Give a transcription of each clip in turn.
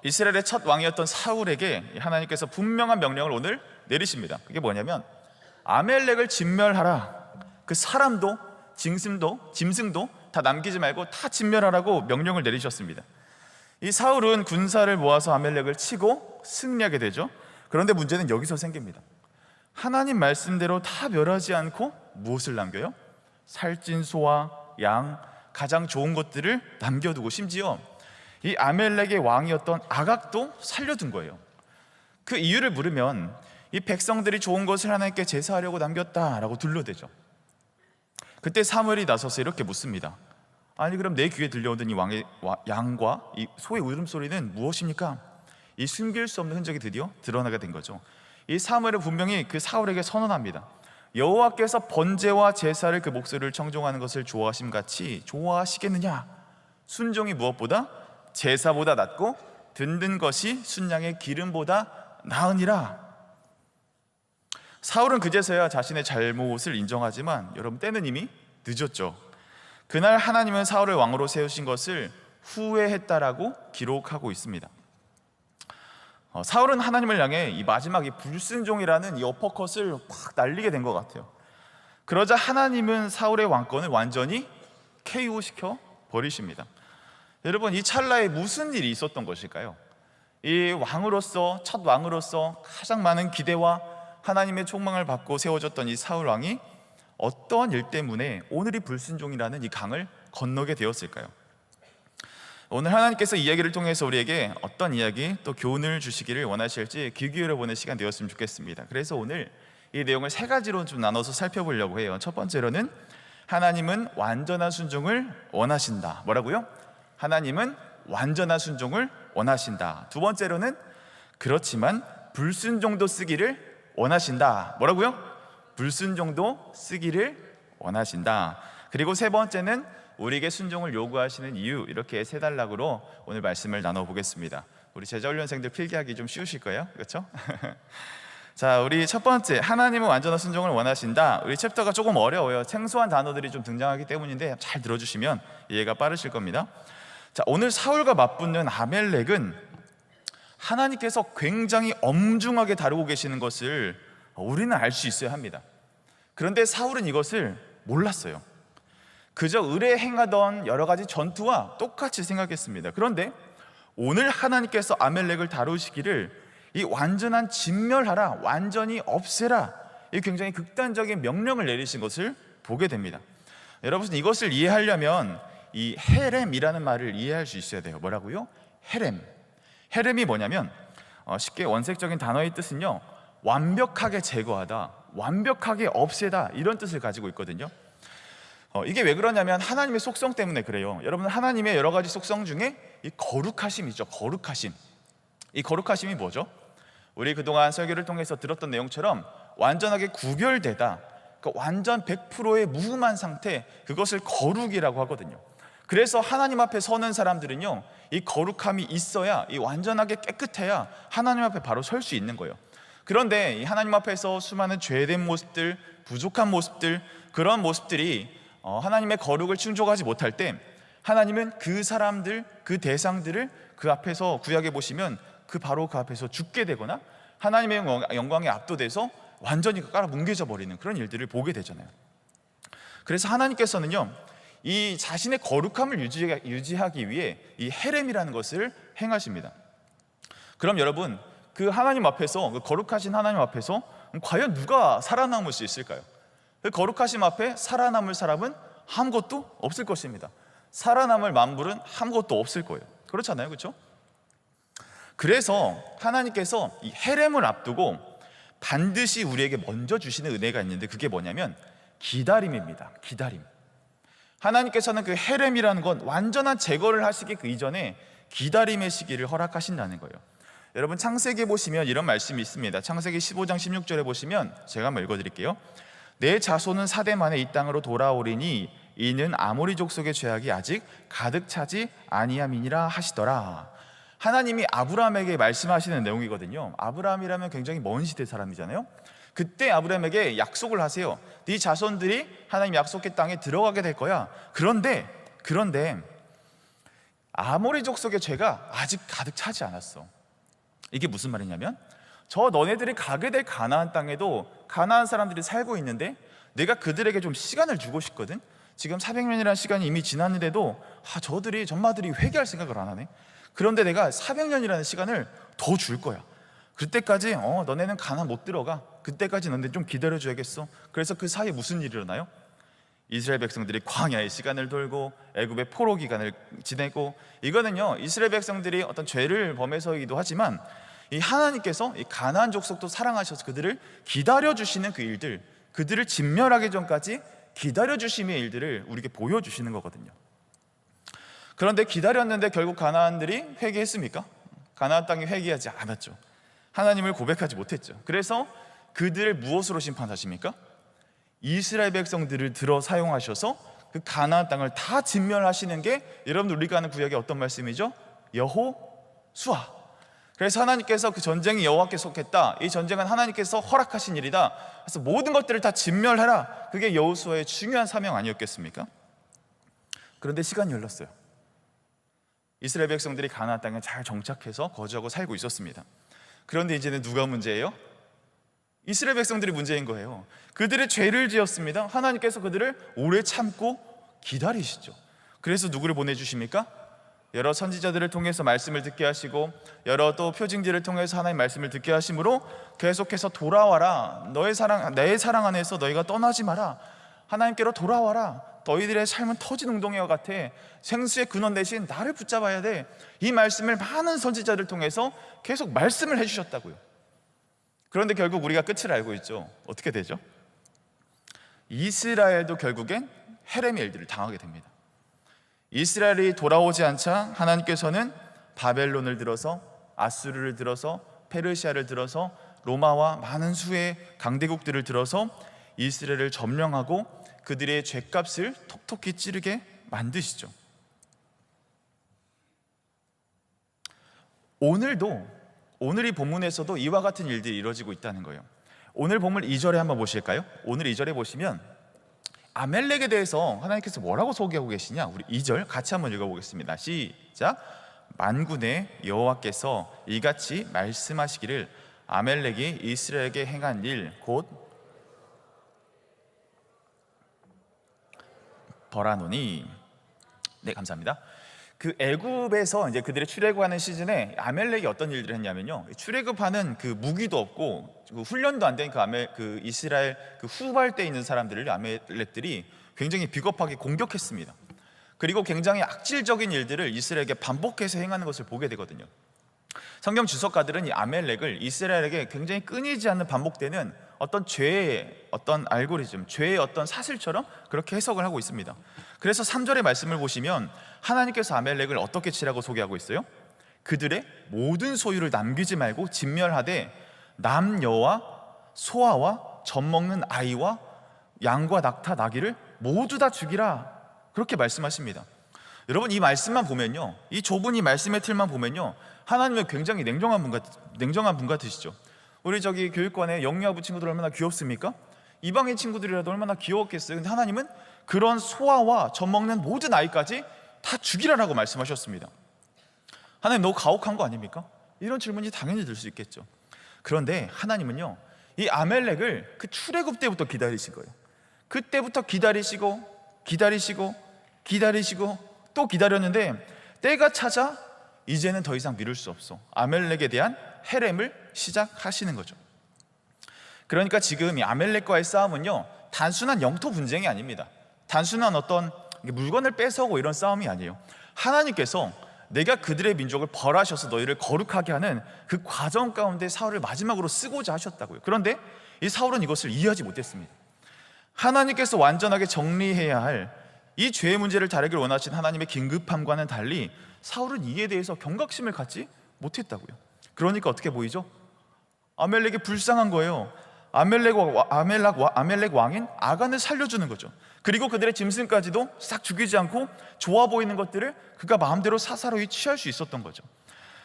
이스라엘의 첫 왕이었던 사울에게 하나님께서 분명한 명령을 오늘 내리십니다. 그게 뭐냐면 아멜렉을 진멸하라. 그 사람도 짐승도 다 남기지 말고 다 진멸하라고 명령을 내리셨습니다. 이 사울은 군사를 모아서 아멜렉을 치고 승리하게 되죠. 그런데 문제는 여기서 생깁니다. 하나님 말씀대로 다 멸하지 않고 무엇을 남겨요? 살찐 소와 양, 가장 좋은 것들을 남겨두고 심지어 이 아멜렉의 왕이었던 아각도 살려둔 거예요. 그 이유를 물으면 이 백성들이 좋은 것을 하나님께 제사하려고 남겼다라고 둘러대죠. 그때 사무엘이 나서서 이렇게 묻습니다. 아니 그럼 내 귀에 들려오던 이 양과 이 소의 울음소리는 무엇입니까? 이 숨길 수 없는 흔적이 드디어 드러나게 된 거죠. 이 사무엘은 분명히 그 사울에게 선언합니다. 여호와께서 번제와 제사를 그 목소리를 청종하는 것을 좋아하심같이 좋아하시겠느냐? 순종이 무엇보다 제사보다 낫고 듣는 것이 순양의 기름보다 나으니라. 사울은 그제서야 자신의 잘못을 인정하지만 여러분 때는 이미 늦었죠. 그날 하나님은 사울을 왕으로 세우신 것을 후회했다라고 기록하고 있습니다. 사울은 하나님을 향해 이 마지막 이 불순종이라는 이 어퍼컷을 확 날리게 된 것 같아요. 그러자 하나님은 사울의 왕권을 완전히 KO시켜 버리십니다. 여러분 이 찰나에 무슨 일이 있었던 것일까요? 이 왕으로서 첫 왕으로서 가장 많은 기대와 하나님의 총망을 받고 세워졌던 이 사울 왕이 어떠한 일 때문에 오늘 이 불순종이라는 이 강을 건너게 되었을까요? 오늘 하나님께서 이 이야기를 통해서 우리에게 어떤 이야기 또 교훈을 주시기를 원하실지 귀 기울여보는 시간 되었으면 좋겠습니다. 그래서 오늘 이 내용을 세 가지로 좀 나눠서 살펴보려고 해요. 첫 번째로는 하나님은 완전한 순종을 원하신다. 뭐라고요? 하나님은 완전한 순종을 원하신다. 두 번째로는 그렇지만 불순종도 쓰기를 원하신다. 뭐라고요? 불순종도 쓰기를 원하신다. 그리고 세 번째는 우리에게 순종을 요구하시는 이유, 이렇게 세 단락으로 오늘 말씀을 나눠보겠습니다. 우리 제자훈련생들 필기하기 좀 쉬우실 거예요, 그렇죠? 자, 우리 첫 번째, 하나님은 완전한 순종을 원하신다. 우리 챕터가 조금 어려워요. 생소한 단어들이 좀 등장하기 때문인데 잘 들어주시면 이해가 빠르실 겁니다. 자, 오늘 사울과 맞붙는 아멜렉은 하나님께서 굉장히 엄중하게 다루고 계시는 것을 우리는 알 수 있어야 합니다. 그런데 사울은 이것을 몰랐어요. 그저 을에 행하던 여러 가지 전투와 똑같이 생각했습니다. 그런데 오늘 하나님께서 아멜렉을 다루시기를 이 완전한 진멸하라, 완전히 없애라, 이 굉장히 극단적인 명령을 내리신 것을 보게 됩니다. 여러분 이것을 이해하려면 이 헤렘이라는 말을 이해할 수 있어야 돼요. 뭐라고요? 헤렘이 뭐냐면 쉽게 원색적인 단어의 뜻은요, 완벽하게 제거하다, 완벽하게 없애다, 이런 뜻을 가지고 있거든요. 이게 왜 그러냐면 하나님의 속성 때문에 그래요. 여러분 하나님의 여러 가지 속성 중에 이 거룩하심이죠. 거룩하심. 이 거룩하심이 뭐죠? 우리 그동안 설교를 통해서 들었던 내용처럼 완전하게 구별되다, 그러니까 완전 100%의 무흠한 상태, 그것을 거룩이라고 하거든요. 그래서 하나님 앞에 서는 사람들은요, 이 거룩함이 있어야, 이 완전하게 깨끗해야 하나님 앞에 바로 설 수 있는 거예요. 그런데 이 하나님 앞에서 수많은 죄된 모습들, 부족한 모습들, 그런 모습들이 하나님의 거룩을 충족하지 못할 때 하나님은 그 사람들, 그 대상들을 그 앞에서 구약에 보시면 바로 그 앞에서 죽게 되거나 하나님의 영광에 압도돼서 완전히 깔아 뭉개져 버리는 그런 일들을 보게 되잖아요. 그래서 하나님께서는요, 이 자신의 거룩함을 유지하기 위해 이 헤렘이라는 것을 행하십니다. 그럼 여러분 그 하나님 앞에서, 그 거룩하신 하나님 앞에서 과연 누가 살아남을 수 있을까요? 그 거룩하심 앞에 살아남을 사람은 아무것도 없을 것입니다. 살아남을 만물은 아무것도 없을 거예요. 그렇잖아요, 그렇죠? 그래서 하나님께서 이 헤렘을 앞두고 반드시 우리에게 먼저 주시는 은혜가 있는데 그게 뭐냐면 기다림입니다. 기다림. 하나님께서는 그 헤렘이라는 건 완전한 제거를 하시기 그 이전에 기다림의 시기를 허락하신다는 거예요. 여러분 창세기에 보시면 이런 말씀이 있습니다. 창세기 15장 16절에 보시면 제가 한번 읽어드릴게요. 내 자손은 사대 만에 이 땅으로 돌아오리니 이는 아모리 족속의 죄악이 아직 가득 차지 아니함이니라 하시더라. 하나님이 아브라함에게 말씀하시는 내용이거든요. 아브라함이라면 굉장히 먼 시대 사람이잖아요. 그때 아브라함에게 약속을 하세요. 네 자손들이 하나님 약속의 땅에 들어가게 될 거야. 그런데 아모리 족속의 죄가 아직 가득 차지 않았어. 이게 무슨 말이냐면, 저 너네들이 가게 될 가나안 땅에도 가나안 사람들이 살고 있는데 내가 그들에게 좀 시간을 주고 싶거든. 지금 400년이라는 시간이 이미 지났는데도 저들이 전마들이 회개할 생각을 안 하네. 그런데 내가 400년이라는 시간을 더 줄 거야. 그때까지 너네는 가나안 못 들어가. 그때까지 너네 좀 기다려줘야겠어. 그래서 그 사이에 무슨 일이 일어나요? 이스라엘 백성들이 광야의 시간을 돌고 애굽의 포로 기간을 지내고, 이거는요 이스라엘 백성들이 어떤 죄를 범해서이기도 하지만 이 하나님께서 이 가나안 족속도 사랑하셔서 그들을 기다려주시는 그 일들, 그들을 진멸하기 전까지 기다려주심의 일들을 우리에게 보여주시는 거거든요. 그런데 기다렸는데 결국 가나안들이 회개했습니까? 가나안 땅이 회개하지 않았죠. 하나님을 고백하지 못했죠. 그래서 그들을 무엇으로 심판하십니까? 이스라엘 백성들을 들어 사용하셔서 그 가나안 땅을 다 진멸하시는 게 여러분 우리가 아는 구약의 어떤 말씀이죠? 여호수아. 그래서 하나님께서 그 전쟁이 여호와께 속했다, 이 전쟁은 하나님께서 허락하신 일이다, 그래서 모든 것들을 다 진멸하라, 그게 여호수아의 중요한 사명 아니었겠습니까? 그런데 시간이 흘렀어요. 이스라엘 백성들이 가나안 땅에 잘 정착해서 거주하고 살고 있었습니다. 그런데 이제는 누가 문제예요? 이스라엘 백성들이 문제인 거예요. 그들의 죄를 지었습니다. 하나님께서 그들을 오래 참고 기다리시죠. 그래서 누구를 보내주십니까? 여러 선지자들을 통해서 말씀을 듣게 하시고, 여러 또 표징들을 통해서 하나님 말씀을 듣게 하심으로 계속해서 돌아와라, 너의 사랑, 내 사랑 안에서 너희가 떠나지 마라, 하나님께로 돌아와라, 너희들의 삶은 터진 웅덩이와 같아, 생수의 근원 대신 나를 붙잡아야 돼, 이 말씀을 많은 선지자를 통해서 계속 말씀을 해주셨다고요. 그런데 결국 우리가 끝을 알고 있죠. 어떻게 되죠? 이스라엘도 결국엔 헤렘의 일들을 당하게 됩니다. 이스라엘이 돌아오지 않자 하나님께서는 바벨론을 들어서, 아수르를 들어서, 페르시아를 들어서, 로마와 많은 수의 강대국들을 들어서 이스라엘을 점령하고 그들의 죗값을 톡톡히 찌르게 만드시죠. 오늘 이 본문에서도 이와 같은 일들이 이루어지고 있다는 거예요. 오늘 본문 2절에 한번 보실까요? 오늘 2절에 보시면 아멜렉에 대해서 하나님께서 뭐라고 소개하고 계시냐, 우리 2절 같이 한번 읽어보겠습니다. 시작. 만군의 여호와께서 이같이 말씀하시기를 아멜렉이 이스라엘에게 행한 일 곧 벌하노니. 네, 감사합니다. 그 애굽에서 이제 그들의 출애굽하는 시즌에 아멜렉이 어떤 일들을 했냐면요, 출애굽하는 그 무기도 없고 그 훈련도 안 된 그 이스라엘 그 후발대에 있는 사람들을 아멜렉들이 굉장히 비겁하게 공격했습니다. 그리고 굉장히 악질적인 일들을 이스라엘에게 반복해서 행하는 것을 보게 되거든요. 성경 주석가들은 이 아멜렉을 이스라엘에게 굉장히 끊이지 않는 반복되는 어떤 죄의 어떤 알고리즘, 죄의 어떤 사슬처럼 그렇게 해석을 하고 있습니다. 그래서 3절의 말씀을 보시면 하나님께서 아멜렉을 어떻게 치라고 소개하고 있어요? 그들의 모든 소유를 남기지 말고 진멸하되 남여와 소아와 젖먹는 아이와 양과 낙타 나귀를 모두 다 죽이라, 그렇게 말씀하십니다. 여러분, 이 말씀만 보면요, 이 좁은 이 말씀의 틀만 보면요, 하나님은 굉장히 냉정한 분 같으시죠. 우리 저기 교육관에 영유아부 친구들 얼마나 귀엽습니까? 이방인 친구들이라도 얼마나 귀여웠겠어요. 근데 하나님은 그런 소아와 젖먹는 모든 아이까지 다 죽이라라고 말씀하셨습니다. 하나님 너무 가혹한 거 아닙니까? 이런 질문이 당연히 들 수 있겠죠. 그런데 하나님은요, 이 아멜렉을 그 출애굽 때부터 기다리신 거예요. 그때부터 기다리시고 또 기다렸는데 때가 찾아 이제는 더 이상 미룰 수 없어. 아멜렉에 대한 헤렘을 시작하시는 거죠. 그러니까 지금 이 아멜렉과의 싸움은요, 단순한 영토 분쟁이 아닙니다. 단순한 어떤 물건을 뺏어오고 이런 싸움이 아니에요. 하나님께서 내가 그들의 민족을 벌하셔서 너희를 거룩하게 하는 그 과정 가운데 사울을 마지막으로 쓰고자 하셨다고요. 그런데 이 사울은 이것을 이해하지 못했습니다. 하나님께서 완전하게 정리해야 할 이 죄의 문제를 다루길 원하신 하나님의 긴급함과는 달리 사울은 이에 대해서 경각심을 갖지 못했다고요. 그러니까 어떻게 보이죠? 아멜렉이 불쌍한 거예요. 아멜렉 왕인 아간을 살려주는 거죠. 그리고 그들의 짐승까지도 싹 죽이지 않고 좋아 보이는 것들을 그가 마음대로 사사로이 취할 수 있었던 거죠.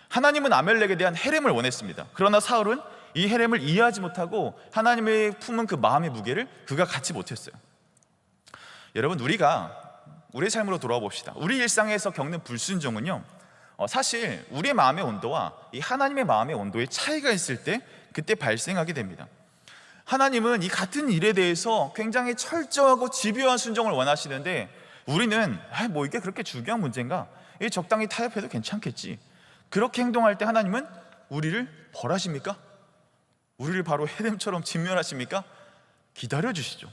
하나님은 아멜렉에 대한 헤렘을 원했습니다. 그러나 사울은 이 헤렘을 이해하지 못하고 하나님의 품은 그 마음의 무게를 그가 갖지 못했어요. 여러분, 우리가 우리의 삶으로 돌아와 봅시다. 우리 일상에서 겪는 불순종은요, 사실 우리의 마음의 온도와 이 하나님의 마음의 온도에 차이가 있을 때 그때 발생하게 됩니다. 하나님은 이 같은 일에 대해서 굉장히 철저하고 집요한 순종을 원하시는데, 우리는 뭐 이게 그렇게 중요한 문제인가? 이 적당히 타협해도 괜찮겠지. 그렇게 행동할 때 하나님은 우리를 벌하십니까? 우리를 바로 헤렘처럼 진멸하십니까? 기다려주시죠.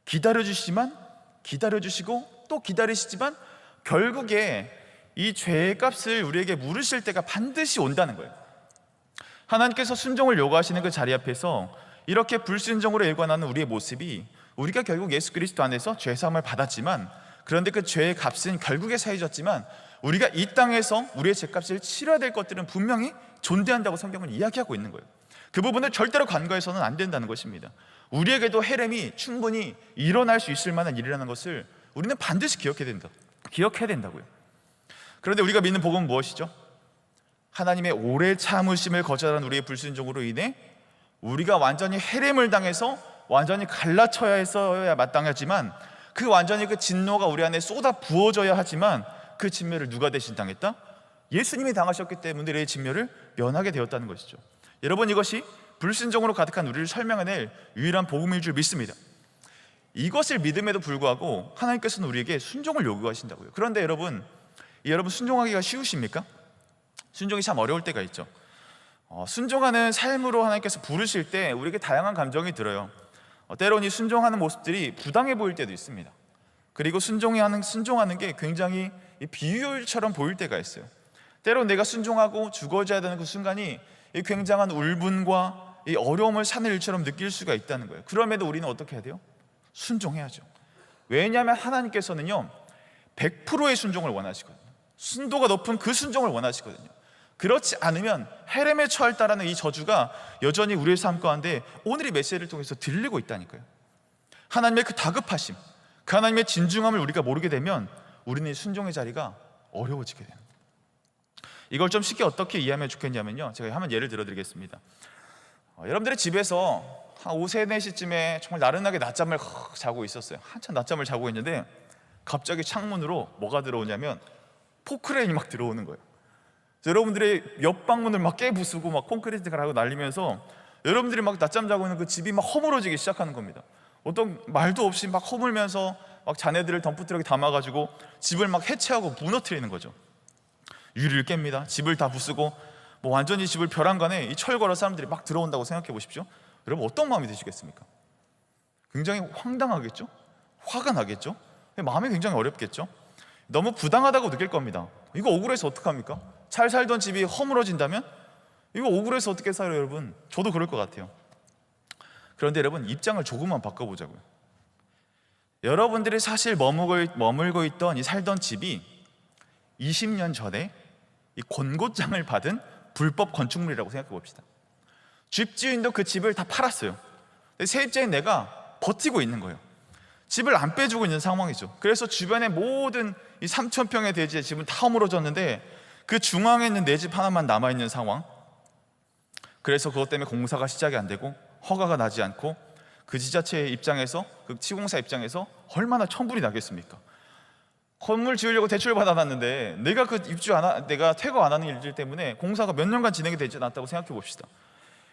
기다려주시지만, 기다려주시고 또 기다리시지만, 결국에 이 죄의 값을 우리에게 물으실 때가 반드시 온다는 거예요. 하나님께서 순종을 요구하시는 그 자리 앞에서 이렇게 불순종으로 일관하는 우리의 모습이, 우리가 결국 예수 그리스도 안에서 죄사함을 받았지만, 그런데 그 죄의 값은 결국에 사해졌지만, 우리가 이 땅에서 우리의 죄값을 치러야 될 것들은 분명히 존재한다고 성경은 이야기하고 있는 거예요. 그 부분을 절대로 간과해서는 안 된다는 것입니다. 우리에게도 헤렘이 충분히 일어날 수 있을 만한 일이라는 것을 우리는 반드시 기억해야 된다고요. 그런데 우리가 믿는 복음은 무엇이죠? 하나님의 오래 참으심을 거절한 우리의 불순종으로 인해 우리가 완전히 헤렘을 당해서 완전히 갈라쳐야 했어야 마땅하지만, 그 완전히 그 진노가 우리 안에 쏟아 부어져야 하지만, 그 진멸을 누가 대신 당했다? 예수님이 당하셨기 때문에 우리의 진멸을 면하게 되었다는 것이죠. 여러분, 이것이 불순종으로 가득한 우리를 설명해낼 유일한 복음일 줄 믿습니다. 이것을 믿음에도 불구하고 하나님께서는 우리에게 순종을 요구하신다고요. 그런데 여러분 순종하기가 쉬우십니까? 순종이 참 어려울 때가 있죠. 순종하는 삶으로 하나님께서 부르실 때 우리에게 다양한 감정이 들어요. 때론 이 순종하는 모습들이 부당해 보일 때도 있습니다. 그리고 순종하는 게 굉장히 비효율처럼 보일 때가 있어요. 때론 내가 순종하고 죽어져야 되는 그 순간이 이 굉장한 울분과 이 어려움을 사는 일처럼 느낄 수가 있다는 거예요. 그럼에도 우리는 어떻게 해야 돼요? 순종해야죠. 왜냐하면 하나님께서는요 100%의 순종을 원하시거든요. 순도가 높은 그 순종을 원하시거든요. 그렇지 않으면 헤렘에 처할다라는 이 저주가 여전히 우리의 삶 가운데 오늘 이 메시지를 통해서 들리고 있다니까요. 하나님의 그 다급하심, 그 하나님의 진중함을 우리가 모르게 되면 우리는 이 순종의 자리가 어려워지게 돼요. 이걸 좀 쉽게 어떻게 이해하면 좋겠냐면요, 제가 한번 예를 들어 드리겠습니다. 여러분들의 집에서 한 오후 3, 4시쯤에 정말 나른하게 낮잠을 자고 있었어요. 한참 낮잠을 자고 있는데 갑자기 창문으로 뭐가 들어오냐면 포크레인이 막 들어오는 거예요. 여러분들의 옆방문을 막 깨부수고 막 콘크리트가 나고 날리면서 여러분들이 막 낮잠 자고 있는 그 집이 막 허물어지기 시작하는 겁니다. 어떤 말도 없이 막 허물면서 막 자네들을 덤프트럭에 담아가지고 집을 막 해체하고 무너뜨리는 거죠. 유리를 깹니다. 집을 다 부수고 뭐 완전히 집을 벼랑간에 이 철거로 사람들이 막 들어온다고 생각해 보십시오. 여러분 어떤 마음이 드시겠습니까? 굉장히 황당하겠죠? 화가 나겠죠? 마음이 굉장히 어렵겠죠? 너무 부당하다고 느낄 겁니다. 이거 억울해서 어떡합니까? 잘 살던 집이 허물어진다면? 이거 억울해서 어떻게 살아요, 여러분? 저도 그럴 것 같아요. 그런데 여러분, 입장을 조금만 바꿔보자고요. 여러분들이 사실 머물고 있던 이 살던 집이 20년 전에 이 권고장을 받은 불법 건축물이라고 생각해 봅시다. 집주인도 그 집을 다 팔았어요. 세입자인 내가 버티고 있는 거예요. 집을 안 빼주고 있는 상황이죠. 그래서 주변의 모든 이 3,000평의 대지의 집은 다 허물어졌는데 그 중앙에 있는 내 집 하나만 남아있는 상황. 그래서 그것 때문에 공사가 시작이 안 되고 허가가 나지 않고 그 지자체의 입장에서, 그 시공사 입장에서 얼마나 천불이 나겠습니까? 건물 지으려고 대출을 받아놨는데 내가 퇴거 안 하는 일들 때문에 공사가 몇 년간 진행이 되지 않았다고 생각해 봅시다.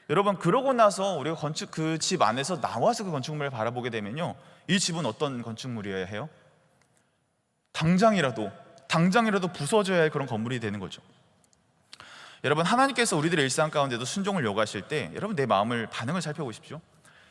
여러분, 그러고 나서 우리가 그 집 안에서 나와서 그 건축물을 바라보게 되면요, 이 집은 어떤 건축물이어야 해요? 당장이라도 부서져야 할 그런 건물이 되는 거죠. 여러분, 하나님께서 우리들의 일상 가운데도 순종을 요구하실 때 여러분 내 마음을 반응을 살펴보십시오.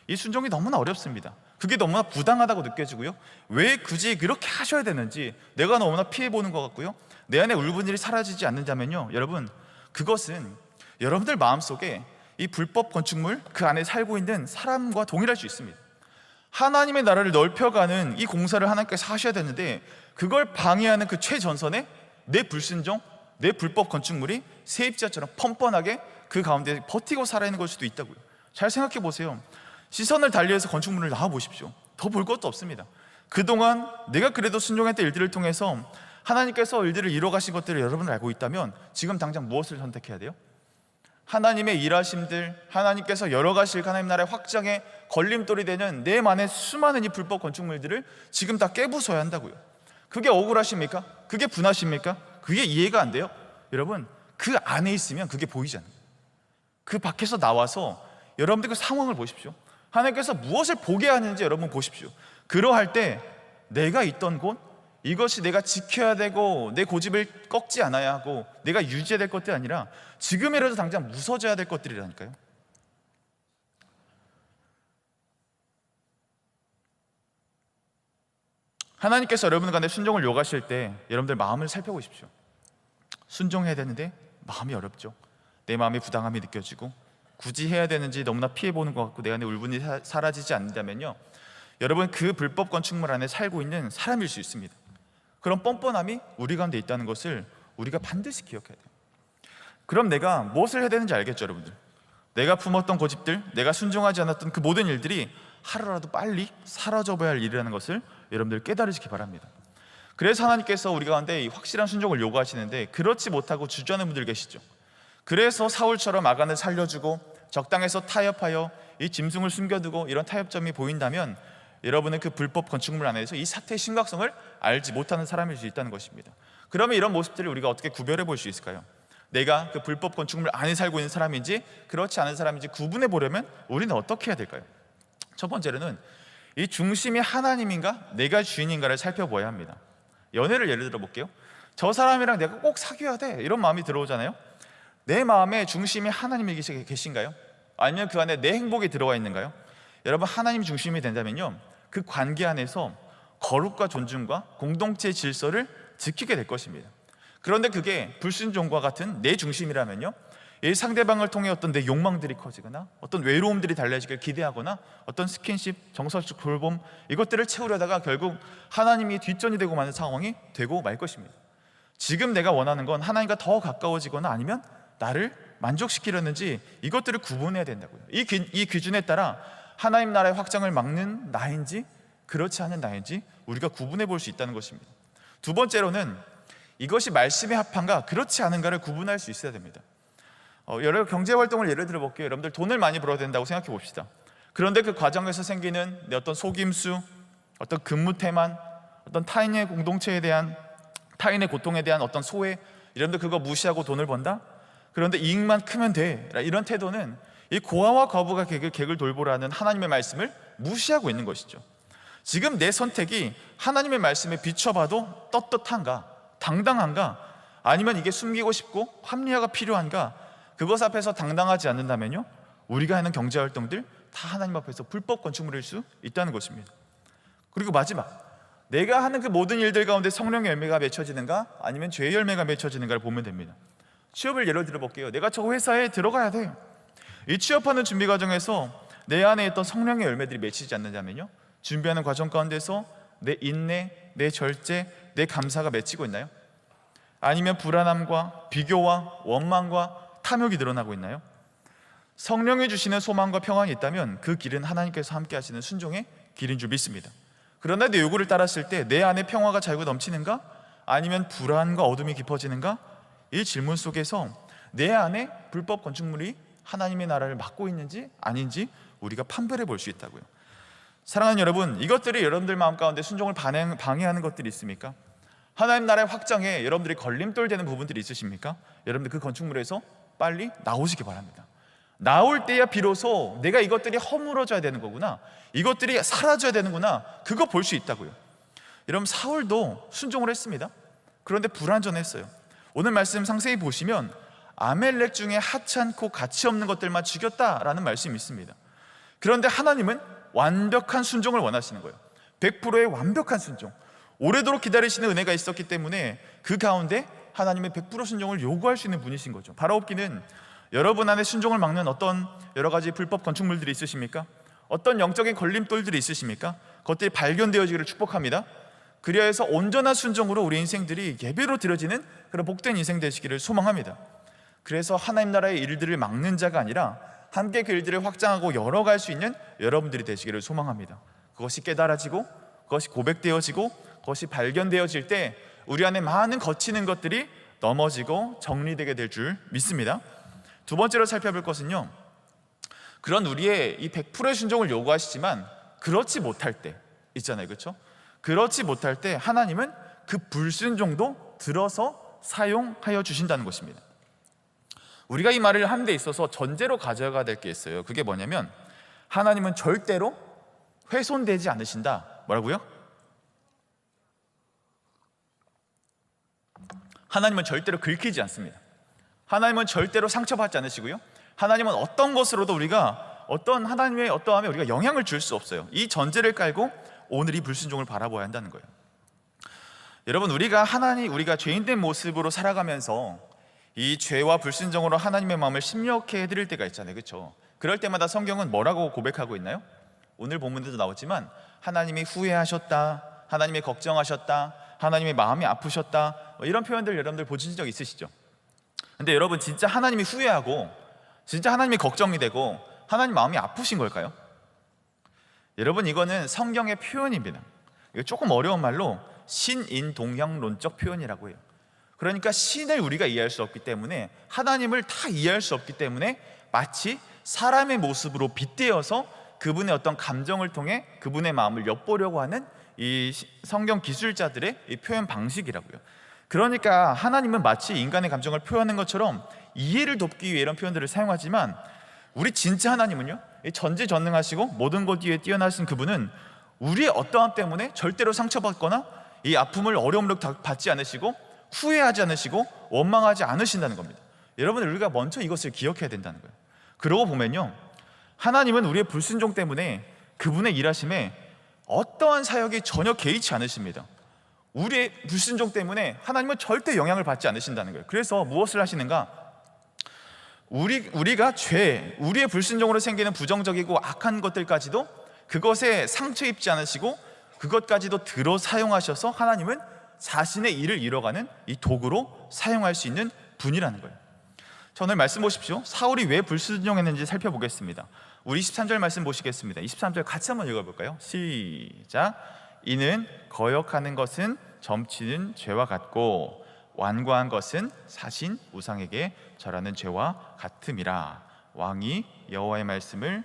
이 순종이 너무나 어렵습니다. 그게 너무나 부당하다고 느껴지고요, 왜 굳이 그렇게 하셔야 되는지 내가 너무나 피해보는 것 같고요, 내 안에 울분들이 사라지지 않는다면요, 여러분 그것은 여러분들 마음속에 이 불법 건축물 그 안에 살고 있는 사람과 동일할 수 있습니다. 하나님의 나라를 넓혀가는 이 공사를 하나님께서 하셔야 되는데 그걸 방해하는 그 최전선에 내 불순종, 내 불법 건축물이 세입자처럼 뻔뻔하게 그 가운데 버티고 살아있는 걸 수도 있다고요. 잘 생각해 보세요. 시선을 달리해서 건축물을 나와보십시오. 더 볼 것도 없습니다. 그동안 내가 그래도 순종했던 일들을 통해서 하나님께서 일들을 이뤄가신 것들을 여러분은 알고 있다면 지금 당장 무엇을 선택해야 돼요? 하나님의 일하심들, 하나님께서 열어가실 하나님 나라의 확장에 걸림돌이 되는 내 안에 수많은 이 불법 건축물들을 지금 다 깨부숴야 한다고요. 그게 억울하십니까? 그게 분하십니까? 그게 이해가 안 돼요? 여러분, 그 안에 있으면 그게 보이잖아요. 그 밖에서 나와서 여러분들 그 상황을 보십시오. 하나님께서 무엇을 보게 하는지 여러분 보십시오. 그러할 때 내가 있던 곳, 이것이 내가 지켜야 되고 내 고집을 꺾지 않아야 하고 내가 유지해야 될 것들이 아니라 지금이라도 당장 무서져야 될 것들이라니까요. 하나님께서 여러분 가운데 순종을 요구하실 때 여러분들 마음을 살펴보십시오. 순종해야 되는데 마음이 어렵죠. 내 마음의 부당함이 느껴지고 굳이 해야 되는지 너무나 피해보는 것 같고 내 안에 울분이 사라지지 않는다면요, 여러분 그 불법 건축물 안에 살고 있는 사람일 수 있습니다. 그런 뻔뻔함이 우리 가운데 있다는 것을 우리가 반드시 기억해야 돼요. 그럼 내가 무엇을 해야 되는지 알겠죠, 여러분들? 내가 품었던 고집들, 내가 순종하지 않았던 그 모든 일들이 하루라도 빨리 사라져봐야 할 일이라는 것을 여러분들 깨달으시기 바랍니다. 그래서 하나님께서 우리 가운데 확실한 순종을 요구하시는데 그렇지 못하고 주저하는 분들 계시죠. 그래서 사울처럼 아간을 살려주고 적당해서 타협하여 이 짐승을 숨겨두고 이런 타협점이 보인다면 여러분은 그 불법 건축물 안에서 이 사태의 심각성을 알지 못하는 사람일 수 있다는 것입니다. 그러면 이런 모습들을 우리가 어떻게 구별해 볼 수 있을까요? 내가 그 불법 건축물 안에 살고 있는 사람인지 그렇지 않은 사람인지 구분해 보려면 우리는 어떻게 해야 될까요? 첫 번째로는 이 중심이 하나님인가 내가 주인인가를 살펴보아야 합니다. 연애를 예를 들어 볼게요. 저 사람이랑 내가 꼭 사귀어야 돼, 이런 마음이 들어오잖아요. 내 마음의 중심이 하나님이 계신가요? 아니면 그 안에 내 행복이 들어와 있는가요? 여러분, 하나님 중심이 된다면요, 그 관계 안에서 거룩과 존중과 공동체의 질서를 지키게 될 것입니다. 그런데 그게 불순종과 같은 내 중심이라면요, 이 상대방을 통해 어떤 내 욕망들이 커지거나 어떤 외로움들이 달래지길 기대하거나 어떤 스킨십, 정서적 돌봄, 이것들을 채우려다가 결국 하나님이 뒷전이 되고 마는 상황이 되고 말 것입니다. 지금 내가 원하는 건 하나님과 더 가까워지거나 아니면 나를 만족시키려는지 이것들을 구분해야 된다고요. 이 기준에 따라 하나님 나라의 확장을 막는 나인지 그렇지 않은 나인지 우리가 구분해 볼 수 있다는 것입니다. 두 번째로는 이것이 말씀에 합한가 그렇지 않은가를 구분할 수 있어야 됩니다. 여러 경제활동을 예를 들어 볼게요. 여러분들 돈을 많이 벌어야 된다고 생각해 봅시다. 그런데 그 과정에서 생기는 내 어떤 속임수, 어떤 근무태만, 어떤 타인의 공동체에 대한, 타인의 고통에 대한 어떤 소외, 여러분들 그거 무시하고 돈을 번다? 그런데 이익만 크면 돼, 이런 태도는 이 고아와 과부가 객을 돌보라는 하나님의 말씀을 무시하고 있는 것이죠. 지금 내 선택이 하나님의 말씀에 비춰봐도 떳떳한가, 당당한가, 아니면 이게 숨기고 싶고 합리화가 필요한가, 그것 앞에서 당당하지 않는다면요, 우리가 하는 경제활동들 다 하나님 앞에서 불법 건축물일 수 있다는 것입니다. 그리고 마지막, 내가 하는 그 모든 일들 가운데 성령의 열매가 맺혀지는가 아니면 죄의 열매가 맺혀지는가를 보면 됩니다. 취업을 예를 들어 볼게요. 내가 저 회사에 들어가야 돼요. 이 취업하는 준비 과정에서 내 안에 있던 성령의 열매들이 맺히지 않는다면요, 준비하는 과정 가운데서 내 인내, 내 절제, 내 감사가 맺히고 있나요? 아니면 불안함과 비교와 원망과 탐욕이 늘어나고 있나요? 성령이 주시는 소망과 평안이 있다면 그 길은 하나님께서 함께 하시는 순종의 길인 줄 믿습니다. 그러나 내 요구를 따랐을 때 내 안에 평화가 자유가 넘치는가? 아니면 불안과 어둠이 깊어지는가? 이 질문 속에서 내 안에 불법 건축물이 하나님의 나라를 막고 있는지 아닌지 우리가 판별해 볼 수 있다고요. 사랑하는 여러분, 이것들이 여러분들 마음 가운데 순종을 방해하는 것들이 있습니까? 하나님 나라의 확장에 여러분들이 걸림돌 되는 부분들이 있으십니까? 여러분들 그 건축물에서 빨리 나오시기 바랍니다. 나올 때야 비로소 내가 이것들이 허물어져야 되는 거구나, 이것들이 사라져야 되는구나, 그거 볼 수 있다고요. 여러분, 사울도 순종을 했습니다. 그런데 불완전했어요. 오늘 말씀 상세히 보시면 아멜렉 중에 하찮고 가치 없는 것들만 죽였다라는 말씀이 있습니다. 그런데 하나님은 완벽한 순종을 원하시는 거예요. 100%의 완벽한 순종, 오래도록 기다리시는 은혜가 있었기 때문에 그 가운데 하나님의 100% 순종을 요구할 수 있는 분이신 거죠. 바라옵기는 여러분 안에 순종을 막는 어떤 여러 가지 불법 건축물들이 있으십니까? 어떤 영적인 걸림돌들이 있으십니까? 그것들이 발견되어지기를 축복합니다. 그리하여 해서 온전한 순종으로 우리 인생들이 예배로 드려지는 그런 복된 인생 되시기를 소망합니다. 그래서 하나님 나라의 일들을 막는 자가 아니라 함께 그 일들을 확장하고 열어갈 수 있는 여러분들이 되시기를 소망합니다. 그것이 깨달아지고 그것이 고백되어지고 그것이 발견되어질 때 우리 안에 많은 거치는 것들이 넘어지고 정리되게 될 줄 믿습니다. 두 번째로 살펴볼 것은요, 그런 우리의 이 100%의 순종을 요구하시지만 그렇지 못할 때 있잖아요, 그렇죠? 그렇지 못할 때 하나님은 그 불순종도 들어서 사용하여 주신다는 것입니다. 우리가 이 말을 하는 데 있어서 전제로 가져가야 될 게 있어요. 그게 뭐냐면 하나님은 절대로 훼손되지 않으신다. 뭐라고요? 하나님은 절대로 긁히지 않습니다. 하나님은 절대로 상처받지 않으시고요, 하나님은 어떤 것으로도 우리가 어떤 하나님의 어떠함에 우리가 영향을 줄 수 없어요. 이 전제를 깔고 오늘 이 불순종을 바라봐야 한다는 거예요. 여러분, 우리가 죄인된 모습으로 살아가면서 이 죄와 불순종으로 하나님의 마음을 심렵게 해드릴 때가 있잖아요, 그렇죠? 그럴 때마다 성경은 뭐라고 고백하고 있나요? 오늘 본문에도 나오지만 하나님이 후회하셨다, 하나님이 걱정하셨다, 하나님의 마음이 아프셨다, 이런 표현들 여러분들 보신 적 있으시죠? 근데 여러분, 진짜 하나님이 후회하고 진짜 하나님이 걱정이 되고 하나님 마음이 아프신 걸까요? 여러분, 이거는 성경의 표현입니다. 이거 조금 어려운 말로 신인동형론적 표현이라고 해요. 그러니까 신을 우리가 이해할 수 없기 때문에, 하나님을 다 이해할 수 없기 때문에 마치 사람의 모습으로 빗대어서 그분의 어떤 감정을 통해 그분의 마음을 엿보려고 하는 이 성경 기술자들의 이 표현 방식이라고요. 그러니까 하나님은 마치 인간의 감정을 표현하는 것처럼 이해를 돕기 위해 이런 표현들을 사용하지만, 우리 진짜 하나님은요, 전지전능하시고 모든 것 위에 뛰어나신 그분은 우리의 어떠함 때문에 절대로 상처받거나 이 아픔을 어려움을 받지 않으시고 후회하지 않으시고 원망하지 않으신다는 겁니다. 여러분, 우리가 먼저 이것을 기억해야 된다는 거예요. 그러고 보면요, 하나님은 우리의 불순종 때문에 그분의 일하심에 어떠한 사역이 전혀 개의치 않으십니다. 우리의 불순종 때문에 하나님은 절대 영향을 받지 않으신다는 거예요. 그래서 무엇을 하시는가? 우리가 우리의 불순종으로 생기는 부정적이고 악한 것들까지도 그것에 상처 입지 않으시고 그것까지도 들어 사용하셔서 하나님은 자신의 일을 이뤄가는 이 도구로 사용할 수 있는 분이라는 거예요. 자, 오늘 말씀 보십시오. 사울이 왜 불순종했는지 살펴보겠습니다. 우리 23절 말씀 보시겠습니다. 23절 같이 한번 읽어볼까요? 시작. 이는 거역하는 것은 점치는 죄와 같고 완고한 것은 사신 우상에게 절하는 죄와 같음이라. 왕이 여호와의 말씀을